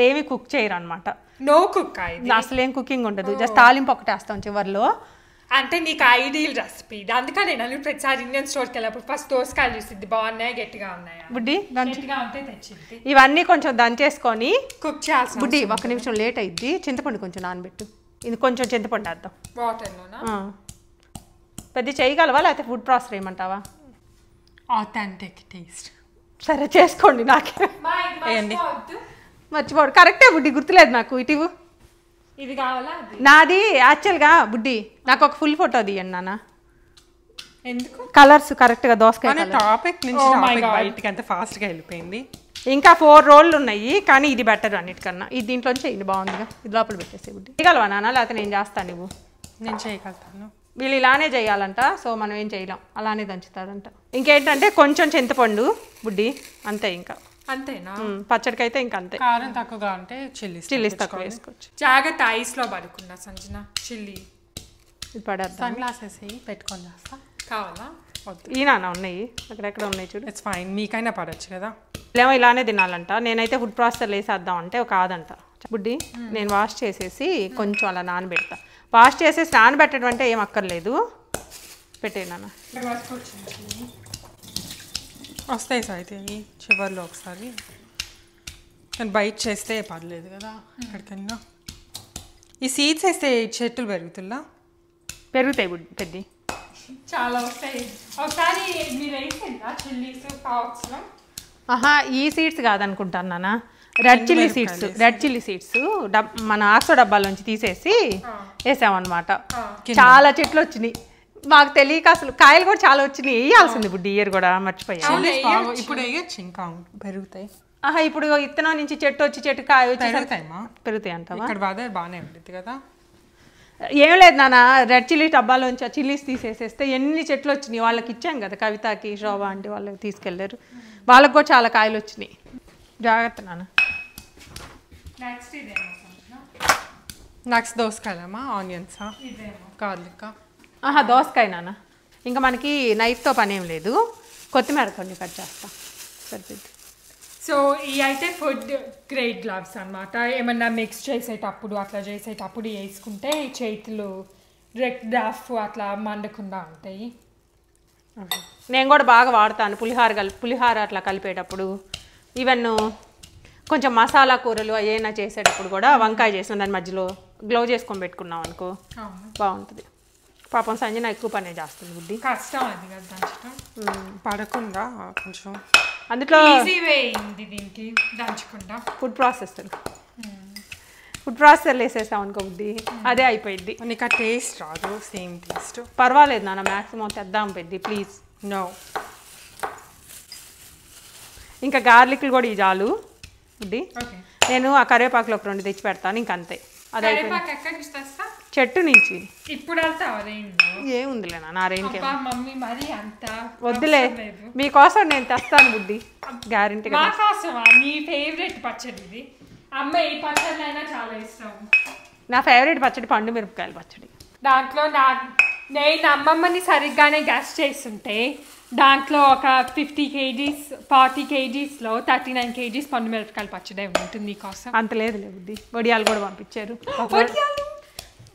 ఏమి కుక్ చేయరు అనమాట. నో కుక్, అసలు ఏం కుకింగ్ ఉండదు, జస్ట్ తాలింపు ఒకటి వేస్తాం చివరిలో. అంటే నీకు ఐడియల్ రెసిపీ. అందుకని నేను ప్రతిసారి ఇండియన్ స్టోర్కి వెళ్ళినప్పుడు ఫస్ట్ దోసకాయలు చూసిద్ది, బాగున్నాయి గట్టిగా ఉన్నాయి బుడ్డి, గట్టిగా ఉంటే తెచ్చింది. ఇవన్నీ కొంచెం దంచేసుకొని కుక్ చేయాల్సి. బుడ్డి 1 నిమిషం లేట్ అయింది, చింతపండు కొంచెం నానబెట్టు. ఇది కొంచెం చింతపండు వేద్దాం వాటర్లోనా. పెద్ద చేయగలవా లేకపోతే ఫుడ్ ప్రాసెస్ ఏమంటావా? ఆథెంటిక్ టేస్ట్ సరే చేసుకోండి, నాకే మర్చిపోడు. కరెక్టే బుడ్డి, గుర్తులేదు నాకు. ఇటు ఇది కావాలా? నాది యాక్చువల్గా బుడ్డి నాకు ఒక ఫుల్ ఫోటో తీయండి నాన్న. ఎందుకు? కలర్స్ కరెక్ట్గా దోసకాయ టాపిక్ నుంచి బయటికి అంత ఫాస్ట్గా వెళ్ళిపోయింది. ఇంకా 4 రోళ్ళు ఉన్నాయి కానీ ఇది బెటర్ అన్నిటికన్నా. ఇది దీంట్లో చేయండి, బాగుందిగా. ఇది లోపల పెట్టేసి బుడ్డి. చేయగలవా నాన్న లేకపోతే నేను చేస్తాను? నువ్వు? నేను చేయగలుగుతాను. వీళ్ళు ఇలానే చేయాలంట, సో మనం ఏం చేయలేం, అలానే దంచుతారంట. ఇంకేంటంటే కొంచెం చింతపండు బుడ్డి, అంతే. ఇంకా అంతేనా? పచ్చడికి అయితే ఇంకా అంతే. కారం తక్కువగా ఉంటే చిల్లీస్ తక్కువ వేసుకోవచ్చు. జాగ్రత్త, ఐస్లో పడుకున్నా సంజన. చిల్లీ ఇది పడేద్దాం. సన్ గ్లాసెస్ పెట్టుకొని చేస్తా. కావాలా? ఈ నాన్న ఉన్నాయి, అక్కడెక్కడ ఉన్నాయి చూడు. ఇట్స్ ఫైన్, మీకైనా పడచ్చు కదా. ఏమో ఇలానే తినాలంట. నేనైతే ఫుడ్ ప్రాసెసర్ వేసేద్దాం అంటే కాదంట బుడ్డి. నేను వాష్ చేసేసి కొంచెం అలా నానబెడతా. వాష్ చేసేసి నానబెట్టడం అంటే ఏం అక్కర్లేదు, పెట్టేనా. వస్తాయి సార్ అయితే చివరిలో ఒకసారి. కానీ బైట్ చేస్తే పర్లేదు కదా ఎక్కడికైనా. ఈ సీడ్స్ వేస్తే చెట్లు పెరుగుతాయి బుడ్డి. పెద్ద చాలా వస్తాయి. ఒకసారి మీరు వేసిందా చిల్లీస్ బాక్స్లో? ఈ సీడ్స్ కాదనుకుంటాను నాన్న, రెడ్ చిల్లీ సీడ్స్ మన ఆక్సో డబ్బాలోంచి తీసేసి వేసామన్నమాట. చాలా చెట్లు వచ్చినాయి, మాకు తెలియక అసలు కాయలు కూడా చాలా వచ్చినాయి. వేయాల్సింది బుడ్డి ఇయర్ కూడా మర్చిపోయా. ఇప్పుడు వేయచ్చు ఇంకా పెరుగుతాయి. ఇప్పుడు ఇత్తనం నుంచి చెట్టు వచ్చి చెట్టు కాయ వచ్చి పెరుగుతాయి అంటావా? ఇక్కడ బాగానే ఉంటుంది కదా. ఏం లేదు నాన్న, రెడ్ చిల్లీ డబ్బాలోంచి ఆ చిల్లీస్ తీసేసేస్తే ఎన్ని చెట్లు వచ్చినాయి. వాళ్ళకి ఇచ్చాం కదా, కవితకి శోభ అంటే వాళ్ళకి తీసుకెళ్లారు, వాళ్ళకి కూడా చాలా కాయలు వచ్చినాయి. జాగ్రత్త నాన్న. నెక్స్ట్ దోసకాయలమ్మా, ఆనియన్సా గార్లిక్? దోసకాయ నాన్న. ఇంకా మనకి నైఫ్తో పని ఏం లేదు, కొత్తిమీర కొన్ని కట్ చేస్తాం సరిపోద్ది. సో ఇవి అయితే ఫుడ్ గ్రేడ్ గ్లవ్స్ అనమాట. ఏమన్నా మిక్స్ చేసేటప్పుడు అట్లా చేసేటప్పుడు వేసుకుంటే చేతులు రఫ్ అట్లా మండకుండా ఉంటాయి. నేను కూడా బాగా వాడతాను పులిహార అట్లా కలిపేటప్పుడు. ఈవెన్ కొంచెం మసాలా కూరలు ఏమైనా చేసేటప్పుడు కూడా వంకాయ చేసిన దాని మధ్యలో గ్లౌజ్ చేసుకొని పెట్టుకున్నాం అనుకో బాగుంటుంది. పాపం సంజన ఎక్కువ పనే చేస్తుంది బుద్ధి, కష్టం అది కదా దంచడం. పడకుండా కొంచెం అందులో దీనికి దంచకుండా ఫుడ్ ప్రాసెసర్ వేసేసాం అనుకో బుద్ధి, అదే అయిపోయింది. నీకు ఆ టేస్ట్ రాదు, సేమ్ టేస్ట్. పర్వాలేదు నాన్న, మ్యాక్సిమం తెద్దాం పెద్ది ప్లీజ్. నో, ఇంకా గార్లిక్లు కూడా ఈ చాలు బుద్ధి. నేను ఆ కరివేపాకులో ఒక 2 తెచ్చి పెడతాను, ఇంకంతే. అదే చెట్టు నుంచి. ఇప్పుడు ఏముందిలే నా రెయిన్కి వద్దులే, మీకోసం నేను తెస్తాను బుద్ధి, గ్యారెంటీ. నీ ఫేవరెట్ పచ్చడి ఇది, అమ్మ ఏ పచ్చడి అయినా చాలా ఇష్టం. నా ఫేవరెట్ పచ్చడి పండు మిరపకాయల పచ్చడి. దాంట్లో నేను అమ్మమ్మని సరిగ్గానే గెస్ చేస్తుంటే దాంట్లో ఒక 50 kgs 40 kgsలో 39 kgs పండు మిరపకాయల పచ్చడి ఉంటుంది నీకోసం. అంత లేదులే బుద్ధి, వడియాలు కూడా పంపించారు.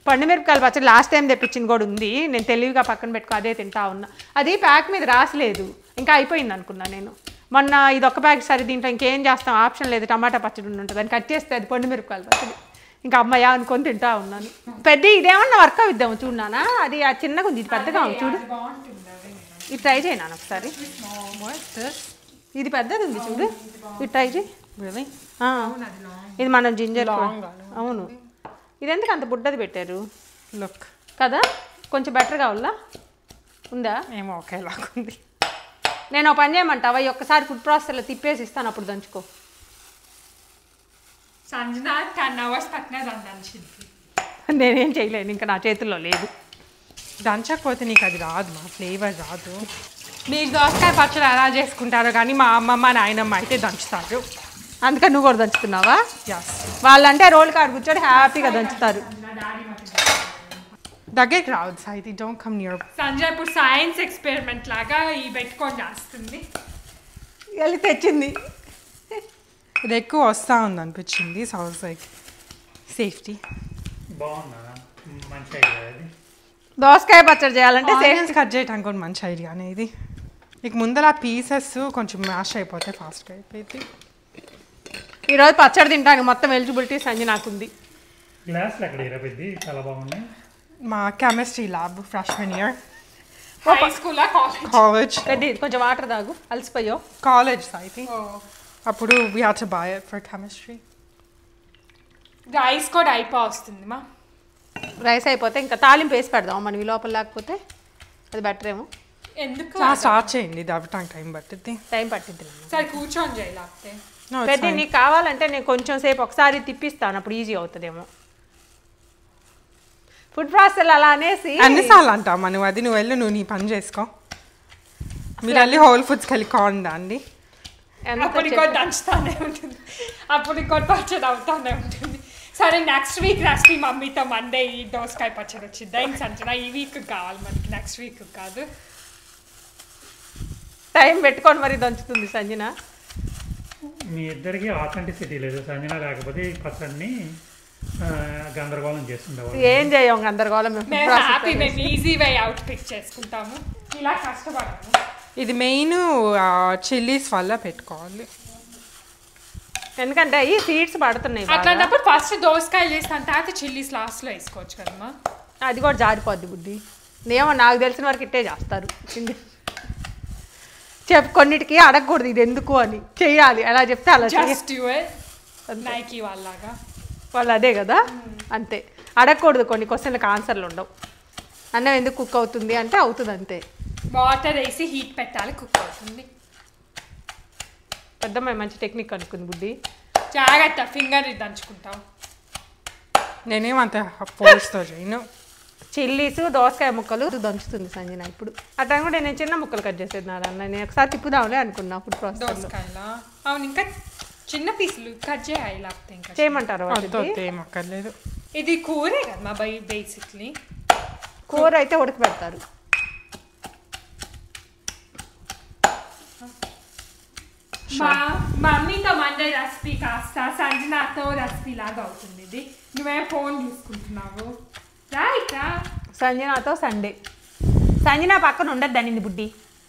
పండు మిరపకాయల పచ్చడి లాస్ట్ టైం తెప్పించింది కూడా ఉంది, నేను తెలివిగా పక్కన పెట్టుకో అదే తింటా ఉన్నా. అది ప్యాక్ మీద రాసలేదు, ఇంకా అయిపోయింది అనుకున్నా నేను. మొన్న ఇది ఒక ప్యాక్, సరే దీంట్లో ఇంకేం చేస్తాం ఆప్షన్ లేదు, టమాటా పచ్చడి ఉంటుంది, దాన్ని కట్ చేస్తే అది పండు మిరపకాయల పచ్చడి. ఇంకా అమ్మయ్య అనుకొని తింటా ఉన్నాను. పెద్ద ఇదేమన్నా వర్క్ అవుద్దాము చూడనా, అది ఆ చిన్నగా ఉంది, ఇది పెద్దగా ఉంది చూడు. ఇది ట్రై చేయనా ఒకసారి, ఇది పెద్దది ఉంది చూడు, ఇది ట్రై చేయి. ఇది మనం జింజర్. అవును, ఇది ఎందుకు అంత బుడ్డది పెట్టారు లుక్ కదా, కొంచెం బెటర్ కావాలా ఉందా? ఏమో ఒకేలాగా ఉంది. నేను ఒక పని చేయమంటావా, ఒక్కసారి ఫుడ్ ప్రాసెసర్లో తిప్పేసి ఇస్తాను, అప్పుడు దంచుకో. నేనేం చేయలేను, ఇంకా నా చేతుల్లో లేదు. దంచకపోతే నీకు అది రాదు, మా ఫ్లేవర్ రాదు. మీరు దోసకాయ పచ్చడి ఎలా చేసుకుంటారో కానీ మా అమ్మమ్మ నాయనమ్మ అయితే దంచుతారు. అందుకని నువ్వు కూడా దంచుతున్నావా? వాళ్ళంటే రోల్ కాడ కూర్చొని హ్యాపీగా దంచుతారు. దగ్గరికి రావద్దు సాయితి, డోంట్ కమ్ నియర్. సంజయ్ ఇప్పుడు సైన్స్ ఎక్స్పెరిమెంట్ లాగా ఈ పెట్టుకొని చేస్తుంది. వెళ్ళి తెచ్చింది, ఇది ఎక్కువ వస్తూ ఉంది అనిపించింది. Sounds like safety. దోసకాయ పచ్చడి చేయాలంటే ఆనియన్స్ కట్ చేయడానికి కూడా మంచి ఐడియానే ఇది. నీకు ముందర పీసెస్ కొంచెం మ్యాష్ అయిపోతే ఫాస్ట్గా అయిపోయింది. ఈరోజు పచ్చడి తింటాను, మొత్తం ఎలిజిబిలిటీ సంజయ్ నాకుంది. మా chemistry lab freshmen year. College కొంచెం వాటర్ తాగు, అలసిపోయో. కాలేజ్ అయితే అప్పుడు we had to buy it for chemistry. Rice కూడా అయిపోతుంది మా. రైస్ అయిపోతే ఇంకా తాలింపు వేసి పెడదాం మనం ఈ లోపల, లేకపోతే అది బెటర్ ఏమో. ఎందుకు స్టార్ట్ చేయండి, ఇది అవ్వటానికి టైం పట్టిద్ది. సరే కూర్చొని చేయలేకపోతే పెద్ద నీకు కావాలంటే నేను కొంచెం సేపు ఒకసారి తిప్పిస్తాను, అప్పుడు ఈజీ అవుతుందేమో. ఫుడ్ ప్రాసెస్ అలా అనేసి అన్నిసార్లు అంటామా నువ్వు, అది నువ్వు వెళ్ళు, నువ్వు నీ పని చేసుకో. మీరు వెళ్ళి హోల్ ఫుడ్స్కి వెళ్ళి కాండా అండి, అప్పుడు ఇంకోటి దంచుతానే ఉంటుంది, అప్పుడు ఇంకోటి పచ్చడి అవుతానే ఉంటుంది. సరే నెక్స్ట్ వీక్ రెసిపీ మమ్మీతో మండే ఈ దోసకాయ పచ్చడి వచ్చిందా ఇంక సంచనా, ఈ వీక్ కావాలి మనకి, నెక్స్ట్ వీక్ కాదు. టైం పెట్టుకొని మరి దంచుతుంది సంజన. మీ ఇద్దరికి ఆథెంటిసిటీ లేదు, సంజన లేకపోతే ఈ పచ్చడిని గందరగోళం చేస్తుండేవాళ్ళు. ఏం చేయం గందరగోళం, మేము ఈజీ వే అవుట్ పిక్ చేసుకుంటాము, ఇలా కష్టపడము. ఇది మెయిన్ చిల్లీస్ వల్ల పెట్టుకోవాలి, ఎందుకంటే ఈ సీడ్స్ పడుతున్నాయి. అట్లాంటప్పుడు ఫస్ట్ దోసకాయలు వేస్తాను, తర్వాత చిల్లీస్ లాస్ట్లో వేసుకోవచ్చు కదమ్మా. అది కూడా జారిపోద్ది బుద్ధి. ఏమో నాకు తెలిసిన వరకు ఇట్టే చేస్తారు. కొన్నిటికి అడగకూడదు ఇది ఎందుకు అని, చెయ్యాలి అలా చెప్తే అలా. Just do it. నైకీ వాళ్ళలాగా వాళ్ళు అదే కదా అంతే. అడగకూడదు, కొన్ని క్వశ్చన్లకు ఆన్సర్లు ఉండవు. అన్నం ఎందుకు కుక్ అవుతుంది అంటే అవుతుంది అంతే. వాటర్ వేసి హీట్ పెట్టాలి, కుక్ అవుతుంది. పెద్దమ్మాయి మంచి టెక్నిక్ అనుకుంది బుడ్డి. జాగ్రత్త, ఫింగర్ దంచుకుంటాం. నేనేమంత పోస్తో చేయను. చిల్లీస్ దోసకాయ ముక్కలు దంచుతుంది సంజన ఇప్పుడు. అట్లా కూడా నేను చిన్న ముక్కలు కట్ చేసేది అన్న, నేను ఒకసారి తిప్పుదాంలే అనుకున్నా ఫుడ్ ప్రాసెస్. దోసకాయలా? అవును, ఇంకా చిన్న పీసులు కట్ చేయాలి, లేకపోతే ఇంకా చేయమంటారు. ఏమక్కర్లేదు, ఇది కూరే కదా మా బేసిక్లీ. కూర అయితే ఉడక పెడతారు. మా మమ్మీతో మండే రెసిపీ కాస్త సంజనాతో రెసిపీ లాగా అవుతుంది ఇది. నువ్వేం ఫోన్ చూసుకుంటున్నావు? రైటా? సంజనాతో సండే. సంజన పక్కన ఉండద్దు అనింది బుడ్డి.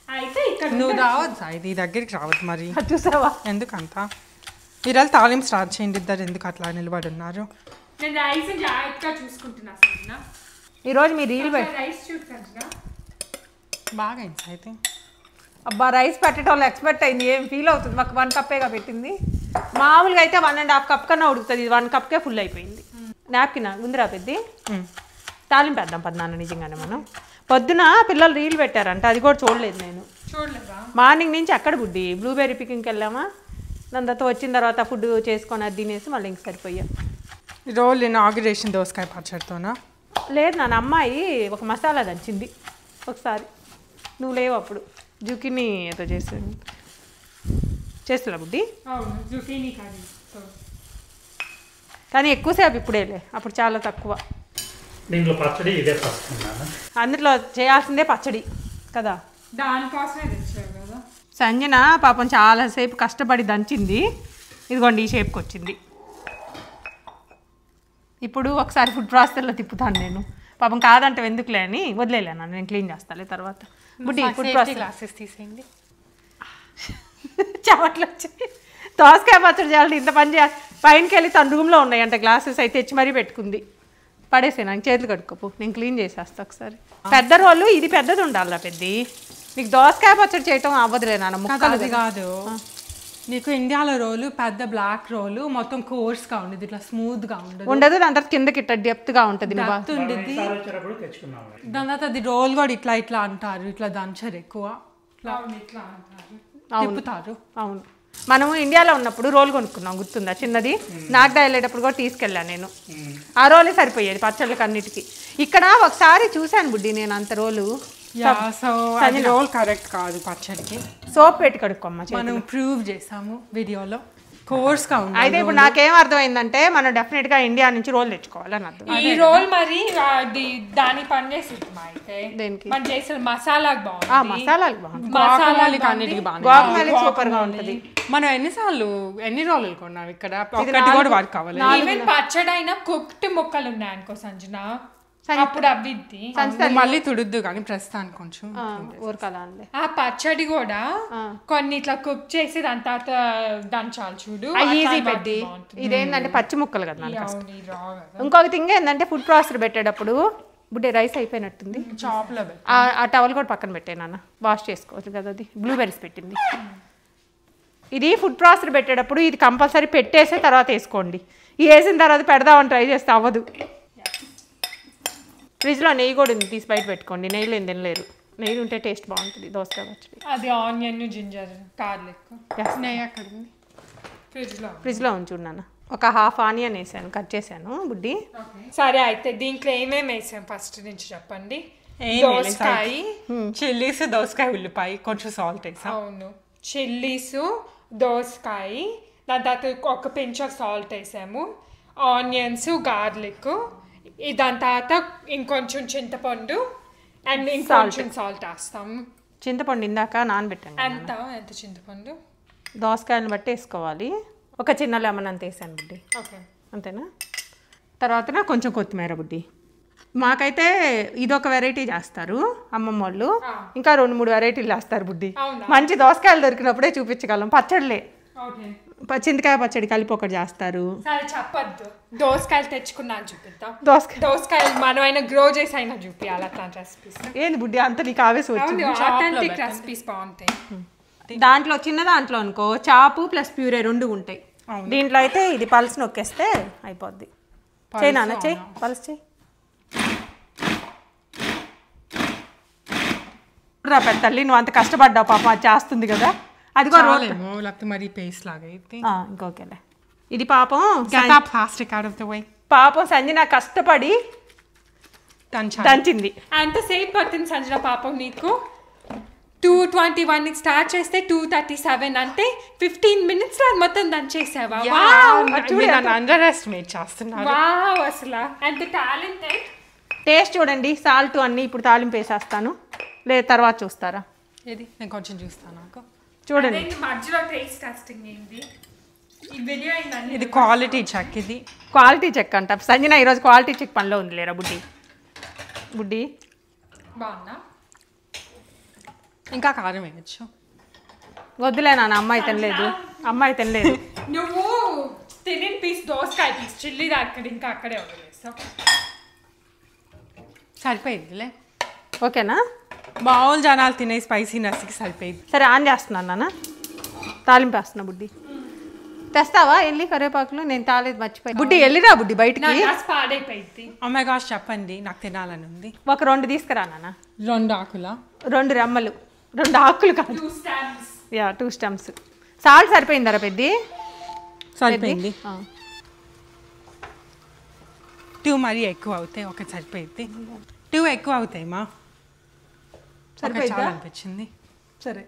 అయితే ఇక్కడ నువ్వు రావద్దు, ఇది దగ్గరికి రావద్దు. మరి చూసావా ఎందుకంత? ఈరోజు తాలింపు స్టార్ట్ చేయండి ఇద్దరు. ఎందుకు అట్లా నిలబడి ఉన్నారు? నేను రైస్ జాగ్రత్తగా చూసుకుంటున్నా సంజన. ఈరోజు మీ రీల్ రైస్ చూసుకుంటున్నా బాగా అయింది అయితే. అబ్బా రైస్ పెట్టడం ఎక్స్పెక్ట్ అయింది. ఏం ఫీల్ అవుతుంది? మాకు 1 కప్పేగా పెట్టింది. మామూలుగా అయితే 1.5 కప్ కన్నా ఉడుకుతుంది. ఇది 1 కప్కే ఫుల్ అయిపోయింది. నాప్కిన్ ముందురా పెద్ది తాలింపు వేద్దాం పద్నాన్న. నిజంగానే మనం పొద్దున పిల్లలు రీల్ పెట్టారంట, అది కూడా చూడలేదు నేను. చూడలేదా? మార్నింగ్ నుంచి అక్కడ బుడ్డి బ్లూబెర్రీ పికింగ్కి వెళ్ళామా, దాని తర్వాత వచ్చిన తర్వాత ఫుడ్ చేసుకొని అది తినేసి మళ్ళీ ఇంక సరిపోయా. రోల్ ఇనాగ్రేషన్ దోసకాయ పచ్చడితోనా? లేదు నాన్న, అమ్మాయి ఒక మసాలా దంచింది ఒకసారి, నువ్వు లేవు అప్పుడు. జుకినీ ఏదో చేస్తున్నా బుడ్డి. అవును, జుకీనీ కర్రీ. కానీ ఎక్కువసేపు ఇప్పుడేలే, అప్పుడు చాలా తక్కువ. దీంట్లో పచ్చడి ఇదే ఫస్ట్. అందులో చేయాల్సిందే పచ్చడి కదా, దానికోసమే తెచ్చారు కదా. సంజన పాపం చాలాసేపు కష్టపడి దంచింది, ఇదిగోండి ఈ షేప్కి వచ్చింది. ఇప్పుడు ఒకసారి ఫుడ్ ప్రాసెస్లో తిప్పుతాను నేను. పాపం కాదంటే ఎందుకులే అని వదిలేలేను, నేను క్లీన్ చేస్తాలే తర్వాత. బుడ్డి ఫుడ్ ప్రాసెస్ గ్లాసెస్ తీసేయండి. చవట్లు వచ్చి దోసకాయ పచ్చడి చేయాలి, ఇంత పని చేయాలి. పైనకి వెళ్ళి తన రూమ్లో ఉన్నాయంట గ్లాసెస్, అయితే తెచ్చి మరీ పెట్టుకుంది. పడేసే నాకు చేతులు కడుక్కోపు, నేను క్లీన్ చేసేస్తా ఒకసారి. పెద్ద రోలు ఇది పెద్దది ఉండాలి పెద్ద. నీకు దోసకాయ పచ్చడి చేయటం అవ్వదులే నాన్న, ముక్కలు కాదు. నీకు ఇండియాలో రోలు పెద్ద బ్లాక్ రోలు మొత్తం కోర్స్గా ఉండదు, ఇట్లా స్మూత్గా ఉండదు. దాని తర్వాత కిందకి ఇట్లా డెప్త్గా ఉంటుంది. ఉండిద్ది. దాని తర్వాత అది రోల్ కూడా ఇట్లా ఇట్లా అంటారు, ఇట్లా దంచరు ఎక్కువ, ఇట్లా తిప్పుతారు. అవును, మనము ఇండియాలో ఉన్నప్పుడు రోల్ కొనుక్కున్నాం, గుర్తుందా? చిన్నది నాగ్దా వెళ్ళేటప్పుడు కూడా తీసుకెళ్ళాను నేను. ఆ రోలే సరిపోయేది పచ్చళ్ళకి అన్నిటికీ. ఇక్కడ ఒకసారి చూశాను బుడ్డి నేను అంత రోలు. రోల్ కరెక్ట్ కాదు పచ్చడికి. సోప్ పెట్టి కడుక్కోమ్మా, మనం ప్రూవ్ చేసాము వీడియోలో. కోర్స్గా ఉంది. అయితే ఇప్పుడు నాకేం అర్థమైందంటే మనం డెఫినెట్గా ఇండియా నుంచి రోల్ తెచ్చుకోవాలని అర్థం. ఈ రోల్ మరి దాని పని చేసి అయితే దేనికి మనం చేసిన మసాలాకి బాగుంది. మసాలాకి బాగుంది, మసాలాకి అన్నిటికి బాగుంది, గోకమల్లి సూపర్ గా ఉంటది. మనం ఎన్ని రోలు కొన్నాం ఇక్కడ, ఒకటి కూడా వర్క్ అవ్వలేదు. ఈవెన్ పచ్చడైనా కుక్డ్ ముక్కలు ఉన్నాయి అనుకో సంజన, అప్పుడు అవ్విద్ది. మళ్ళీ తుడుద్దు కానీ ప్రస్తుతానికి కొంచెం ఊరకలా అండి. ఆ పచ్చడి కూడా కొన్ని ఇట్లా కుక్ చేసి దాని తర్వాత దంచాలి చూడు, ఈజీ పెట్టి. ఇదేంటంటే పచ్చి ముక్కలు కదా. ఇంకొక థింగ్ ఏంటంటే ఫుడ్ ప్రాసెస్ పెట్టేటప్పుడు బుడ్డే రైస్ అయిపోయినట్టుంది, చాప్లో ఆ టవల్ కూడా పక్కన పెట్టే నాన్న, వాష్ చేసుకోవచ్చు కదా. అది బ్లూబెర్రీస్ పెట్టింది. ఇది ఫుడ్ ప్రాసెస్ పెట్టేటప్పుడు ఇది కంపల్సరీ పెట్టేసే తర్వాత వేసుకోండి. ఈ వేసిన తర్వాత పెడదామని ట్రై చేస్తే అవ్వదు. ఫ్రిడ్జ్లో నెయ్యి కూడా ఉంది, తీసి బయట పెట్టుకోండి. నెయ్యిలో ఏం తినలేరు, నెయ్యి ఉంటే టేస్ట్ బాగుంటుంది దోసకాయ పచ్చడి. అది ఆనియన్ జింజర్ గార్లిక్ నెయ్యి అక్కడ ఉంది ఫ్రిడ్జ్లో ఉంచు నాన్న. ఒక హాఫ్ ఆనియన్ వేసాను, కట్ చేశాను బుడ్డి. సరే అయితే దీంట్లో ఏమేమి వేసాం ఫస్ట్ నుంచి చెప్పండి. దోసకాయ, చిల్లీస్, దోసకాయ, ఉల్లిపాయ, కొంచెం సాల్ట్ వేసాం. అవును, చిల్లీస్, దోసకాయ, దాని తర్వాత ఒక పించ్ ఆఫ్ సాల్ట్ వేసాము, ఆనియన్స్, గార్లిక్, దాని తర్వాత ఇంకొంచెం చింతపండు అండ్ ఇంకొంచెం సాల్ట్ వేస్తాము. చింతపండు ఇందాక నానబెట్టాను. ఎంత చింతపండు? దోసకాయలను బట్టి వేసుకోవాలి. ఒక చిన్న లెమన్ అంత వేసాను బుడ్డి. ఓకే, అంతేనా? తర్వాత కొంచెం కొత్తిమీర బుడ్డి. మాకైతే ఇదొక వెరైటీ చేస్తారు అమ్మమ్మ వాళ్ళు, ఇంకా 2-3 వెరైటీలు చేస్తారు బుడ్డి. మంచి దోసకాయలు దొరికినప్పుడే చూపించగలం. పచ్చడిలే, చింతకాయ పచ్చడి కలిపి ఒకటి చేస్తారు. సరే చెప్పద్దు, దోసకాయలు తెచ్చుకున్నాను చూపిద్దాం. దోసకాయలు మనమైనా గ్రో చేసి అయినా చూపించాలి అట్లాంటి రెసిపీస్. ఏంది బుడ్డి అంత నీకు ఆవేశం వచ్చింది? ఆథెంటిక్ రెసిపీస్ బాగుంటాయి. దాంట్లో చిన్న దాంట్లో అనుకో చాపు ప్లస్ ప్యూరే 2 ఉంటాయి. దీంట్లో అయితే ఇది పల్స్ నొక్కేస్తే అయిపోద్ది. చేయి నాన్న, చేయి పల్స్ చేయి. రా పెద్ద తల్లి, నువ్వు అంత కష్టపడ్డావు పాపం, అది చేస్తుంది కదా. అది కూడా మరి పేస్ట్ లాగా అయితే ఇంకోకేలే. ఇది పాపం plastic out of the way. పాపం సంజన కష్టపడి దంచింది. ఎంతసేపు పట్టింది సంజన పాపం నీకు? 2:21 స్టార్ట్ చేస్తే 2:37 అంటే 15 minutes లో మొత్తం దంచేసావా? అండర్ ఎస్టిమేట్ చేస్తున్నారు. వావ్, అసలు ఎంత టాలెంటెడ్. టేస్ట్ చూడండి, సాల్ట్ అన్ని ఇప్పుడు తాలింపు వేసేస్తాను, లేదు తర్వాత చూస్తారా? ఏది నేను కొంచెం చూస్తాను. నాకు చూడండి మధ్యలో టేస్ట్ టెస్టింగ్ ఏంటి ఈ వీడియో అయిందండి. ఇది క్వాలిటీ చెక్. ఇది క్వాలిటీ చెక్ అంట. సంజన ఈరోజు క్వాలిటీ చెక్ పనిలో ఉంది లేరా బుడ్డి? బుడ్డి బాగుందా? ఇంకా కారం వేయచ్చు. వద్దులే నాన్న, అమ్మాయి తినలేదు, అమ్మాయి తినలేదు. నువ్వు తినిన పీస్ దోసకాయ పీస్ చిల్లీ అక్కడ ఇంకా అక్కడే వదిలేస్తావు. సరిపోయిందిలే. ఓకేనా? మామూలు జనాలు తినే స్పైసీనెస్కి సరిపోయింది. సరే ఆన్ చేస్తున్నాను నాన్న, తాలింపు వేస్తున్నా. బుడ్డి తెస్తావా వెళ్ళి కరివేపాకులు? నేను తాలేదు, మర్చిపోయి. బుడ్డి వెళ్ళిరా బుడ్డి బయటికి. పాడైపోయింది. అమ్మాయి గాష్ చెప్పండి, నాకు తినాలని ఉంది. ఒక 2 తీసుకురా నాన్న. 2 ఆకులా? 2 రెమ్మలు, 2 ఆకులు కాదు. 2 స్టెమ్స్. సాల్ట్ సరిపోయిందరా పెద్ది? సరిపోయింది. 2 మరీ ఎక్కువ అవుతాయి, ఒకటి సరిపోయింది. 2 ఎక్కువ అవుతాయి మా, సరిపోయింది అనిపించింది. సరే,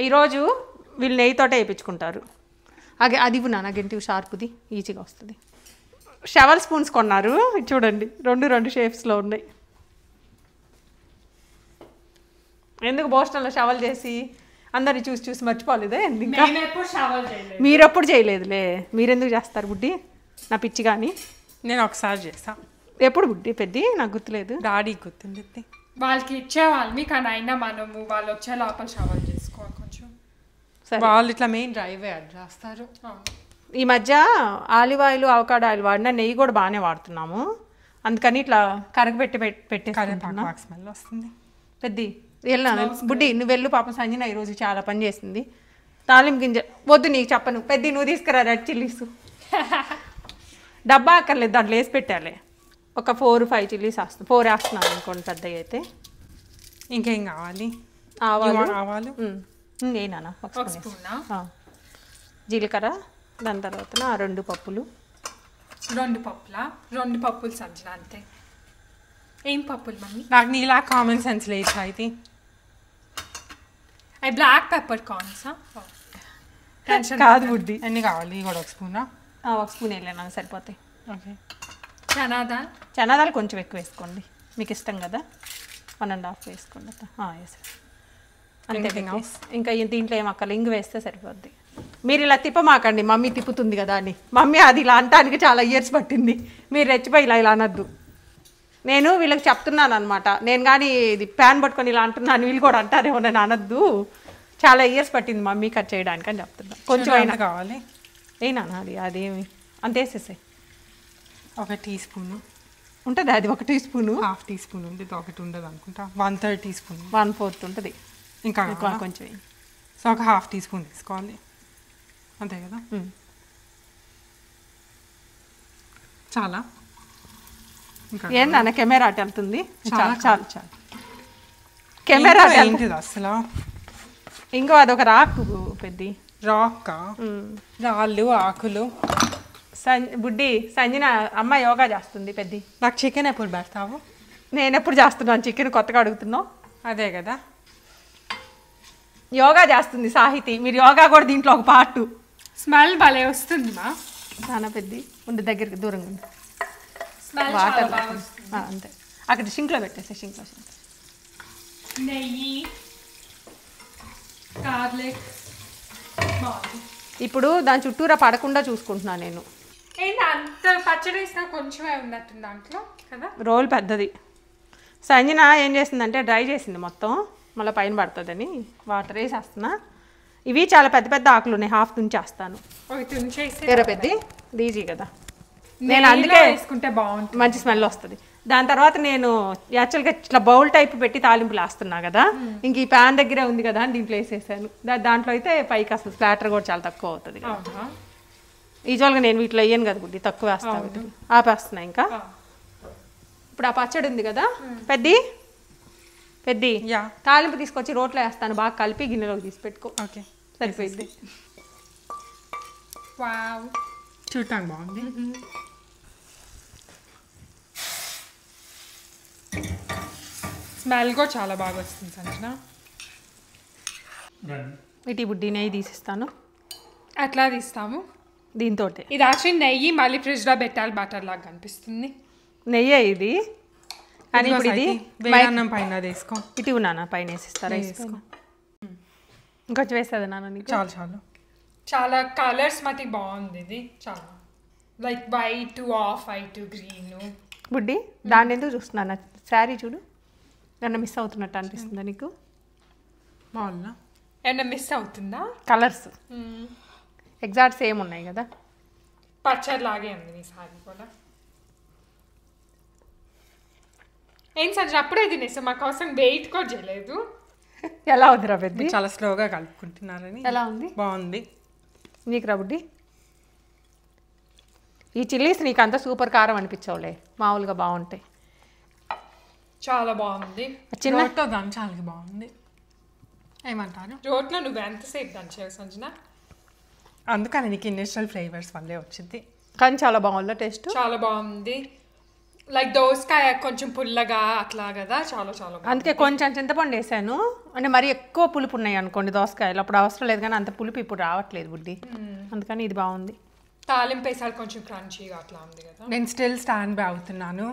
ఈరోజు వీళ్ళు నెయ్యితోటే వేయించుకుంటారు. అది నాన్న గంటి షార్ప్ది, ఈజీగా వస్తుంది. షవల్ స్పూన్స్ కొన్నారు, చూడండి 2 షేప్స్లో ఉన్నాయి. ఎందుకు బోస్టన్లో షవల్ చేసి అందరిని చూసి మర్చిపోలేదే? ఇంకా మీరెప్పుడు చేయలేదులే, మీరెందుకు చేస్తారు బుడ్డి? నా పిచ్చి కానీ. నేను ఒకసారి చేస్తా. ఎప్పుడు బుడ్డి పెద్ది? నాకు గుర్తులేదు. డాడీ గుర్తుంది. వాళ్ళకి ఇచ్చేవాళ్ళని, కానీ అయినా మనము వాళ్ళు వచ్చే లోపల షవల్ చేసుకోవాలి కొంచెం. వాళ్ళు ఇట్లా మెయిన్ డ్రైవే యాడ్ చేస్తారు. ఈ మధ్య ఆలివ్ ఆయిల్, అవకాడో ఆయిల్ వాడినా నెయ్యి కూడా బాగానే వాడుతున్నాము. అందుకని ఇట్లా కరగబెట్టి పెట్టేసుకుంటున్నా. స్మెల్ వస్తుంది. పెద్ది వెళ్ళినా బుడ్డి, నువ్వు వెళ్ళు. పాపం సంజన ఈరోజు చాలా పని చేసింది. తాలింపు గింజ వద్దు, నీకు చెప్పను. పెద్ది నువ్వు తీసుకురా రెడ్ చిల్లీస్. డబ్బా అక్కర్లేదు, దాంట్లో వేసి పెట్టాలి. ఒక 4-5 చిల్లీస్ వేస్తాను. 4 వేస్తున్నాను అనుకోండి పెద్దగా అయితే. ఇంకేం కావాలి? ఆవాలు ఏనా, ఒక స్పూన్ జీలకర్ర, దాని తర్వాత 2 పప్పులు. 2 పప్పులా? 2 పప్పులు సంజన అంతే. ఏం పప్పులు మమ్మీ? నాకు నీలా కామన్ సెన్స్ లేదు. అయితే అవి బ్లాక్ పెప్పర్ కార్న్స్ కాదు బుడ్డి. ఎన్ని కావాలి? కూడా 1 స్పూనా? 1 స్పూన్ వేయలేనా, సరిపోతాయి. ఓకే. చనాదాలు కొంచెం ఎక్కువ వేసుకోండి, మీకు ఇష్టం కదా. 1.5 వేసుకోండి. అంతే. ఇంకా దీంట్లో ఏం అక్కర్లేదు, ఇంగు వేస్తే సరిపోద్ది. మీరు ఇలా తిప్పమాకండి, మమ్మీ తిప్పుతుంది కదా అని. మమ్మీ అది ఇలా అనటానికి చాలా ఇయర్స్ పట్టింది. మీరు రెచ్చిపోయి ఇలా అనద్దు. నేను వీళ్ళకి చెప్తున్నాను అనమాట. నేను కానీ ఇది ప్యాన్ పట్టుకొని ఇలా అంటున్నాను, వీళ్ళు కూడా అంటారేమో, నేను అనద్దు. చాలా ఇయర్స్ పట్టింది మమ్మీ కట్ చేయడానికి అని చెప్తున్నా. కొంచెం అయినా కావాలి. అయినా అదేమి అంత వేసేసాయి. 1 టీ స్పూను ఉంటుంది. అది 1 టీ స్పూను. 1/2 టీ స్పూన్ ఉంది, ఒకటి ఉండదు అనుకుంటా. 1/3 టీ స్పూన్, 1/4 ఉంటుంది. ఇంకా కొంచెం. సో ఒక 1/2 టీ స్పూన్ తీసుకోవాలి, అంతే కదా? చాలా ఏందన్న కెమెరా అటు వెళ్తుంది. చాలు కెమెరా ఏంటిది అసలు? ఇంకో అదొక రాకు పెద్ద రాక్క, రాళ్ళు, ఆకులు. బుడ్డి సంజన అమ్మ యోగా చేస్తుంది పెద్ద. నాకు చికెన్ ఎప్పుడు పెడతావు? నేను ఎప్పుడు చేస్తున్నాను చికెన్, కొత్తగా అడుగుతున్నావు. అదే కదా, యోగా చేస్తుంది సాహితి. మీరు యోగా కూడా దీంట్లో ఒక పార్ట్. స్మెల్ భలే వస్తుంది మా. చాలా పెద్ద ఉండి దగ్గరికి దూరంగా ఉంది. వాటర్ అంతే. అక్కడ సింక్లో పెట్టేసి సింక్లో నెయ్యి, గార్లిక్. ఇప్పుడు దాని చుట్టూరా పడకుండా చూసుకుంటున్నాను నేను. ఏంటి అంత పచ్చడి వేసినా కొంచెమే ఉన్నట్టుంది దాంట్లో కదా. రోల్ పెద్దది. సంజన ఏం చేసిందంటే డ్రై చేసింది మొత్తం, మళ్ళీ పైన పడుతుందని వాటర్ వేసేస్తున్నా. ఇవి చాలా పెద్ద పెద్ద ఆకులు ఉన్నాయి, 1/2 తుంచేస్తాను. తుంచేసి పెద్ద ఈజీ కదా. నేను అందుకే వేసుకుంటే బాగుంటుంది, మంచి స్మెల్ వస్తుంది. దాని తర్వాత నేను యాక్చువల్గా ఇట్లా బౌల్ టైప్ పెట్టి తాలింపులు వేస్తున్నా కదా, ఇంక ఈ ప్యాన్ దగ్గరే ఉంది కదా అని దీంట్లో వేసేసాను. దాంట్లో అయితే పైకి అసలు స్ప్లాటర్ కూడా చాలా తక్కువ అవుతుంది. యూజువల్గా నేను వీటిలో వేయను కదా బుడ్డి, తక్కువ వేస్తాను. ఆపేస్తున్నా. ఇంకా ఇప్పుడు ఆ పచ్చడి ఉంది కదా పెద్ది తాలింపు తీసుకొచ్చి రోట్లో వేస్తాను, బాగా కలిపి గిన్నెలోకి తీసి పెట్టుకో. ఓకే, సరిపోయింది. చూడటానికి బాగుంది. స్మెల్ కూడా చాలా బాగా వస్తుంది సంజన. ఇటు బుడ్డి నెయ్యి తీసిస్తాను. అట్లా తీస్తాము దీంతో. ఇది యాక్చువల్లీ నెయ్యి మళ్ళీ ఫ్రిడ్జ్లో పెట్టాలి, బటర్ లాగా కనిపిస్తుంది. నెయ్యి ఇది. కానీ ఇప్పుడు ఇది అన్నం పైన వేసుకో. ఇటు నాన్న పైన వేసిస్తారా? వేసుకో. ఇంకొంచెం వేస్తుంది నాన్న నీకు. చాలా కలర్స్ మట్టి బాగుంది ఇది. చాలా like white off white green. బుడ్డి దాన్ని ఎందుకు చూస్తున్నా? శారీ చూడు, నన్ను మిస్ అవుతున్నట్టు అనిపిస్తుందా నీకు? బాగుందా? ఏమన్నా మిస్ అవుతుందా? కలర్స్ ఎగ్జాక్ట్ సేమ్ ఉన్నాయి కదా. పచ్చడి లాగే ఉంది నీ సారీ కూడా. ఏం సంజన అప్పుడే తినేసా, మా కోసం వెయిట్ కూడా చేయలేదు. ఎలా ఉంది రా పెద్ద? చాలా స్లోగా కలుపుకుంటున్నారని. ఎలా ఉంది? బాగుంది. నీకు రా బుడ్డి ఈ చిల్లీస్ నీకు అంత సూపర్ కారం అనిపించవులే, మామూలుగా బాగుంటాయి. చాలా బాగుంది. చిన్నతో దంచాలి, బాగుంది. ఏమంటారు? రోట్లో నువ్వు ఎంతసేపు దంచావు సంజన? అందుకని నీకు నేచురల్ ఫ్లేవర్స్ వల్లే వచ్చింది. కానీ చాలా బాగుంది టేస్ట్. చాలా బాగుంది. లైక్ దోసకాయ కొంచెం పుల్లగా అట్లా కదా, చాలా చాలా బాగుంది. అందుకే కొంచెం చింతపండు వేసాను. అంటే మరి ఎక్కువ పులుపు ఉన్నాయి అనుకోండి దోసకాయలు, అప్పుడు అవసరం లేదు. కానీ అంత పులుపు ఇప్పుడు రావట్లేదు బుడ్డి, అందుకని ఇది బాగుంది. తాలింపు వేసాలు కొంచెం క్రంచీగా అట్లా ఉంది కదా. నేను స్టిల్ స్టాండ్ బై అవుతున్నాను,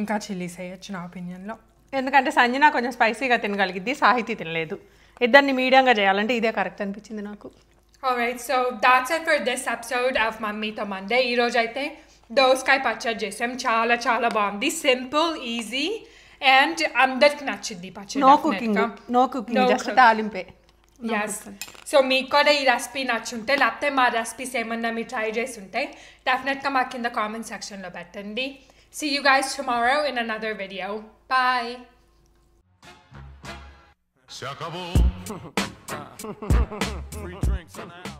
ఇంకా చిల్లీస్ వేయచ్చు నా ఒపీనియన్లో. ఎందుకంటే సంజన కొంచెం స్పైసీగా తినగలిగిద్ది, సాహితీ తినలేదు. ఇద్దరిని మీడియంగా చేయాలంటే ఇదే కరెక్ట్ అనిపించింది నాకు. Alright, so that's it for this episode of Mammito Monday. ఈ రోజు అయితే దోసకాయ పచ్చడి చేసాం. చాలా చాలా బాగుంది, సింపుల్, ఈజీ అండ్ అందరికి నచ్చింది పచ్చడి. నో కుకింగ్ జస్ట్ తాలింపే. ఎస్. సో మీకు కూడా ఈ రెసిపీ నచ్చుంటే, లేకపోతే మా రెసిపీస్ ఏమన్నా మీరు ట్రై చేసి ఉంటే డెఫినెట్గా మా కింద కామెంట్ సెక్షన్లో పెట్టండి. See you guys tomorrow in another video. Bye. Se acabó. Free drinks on that.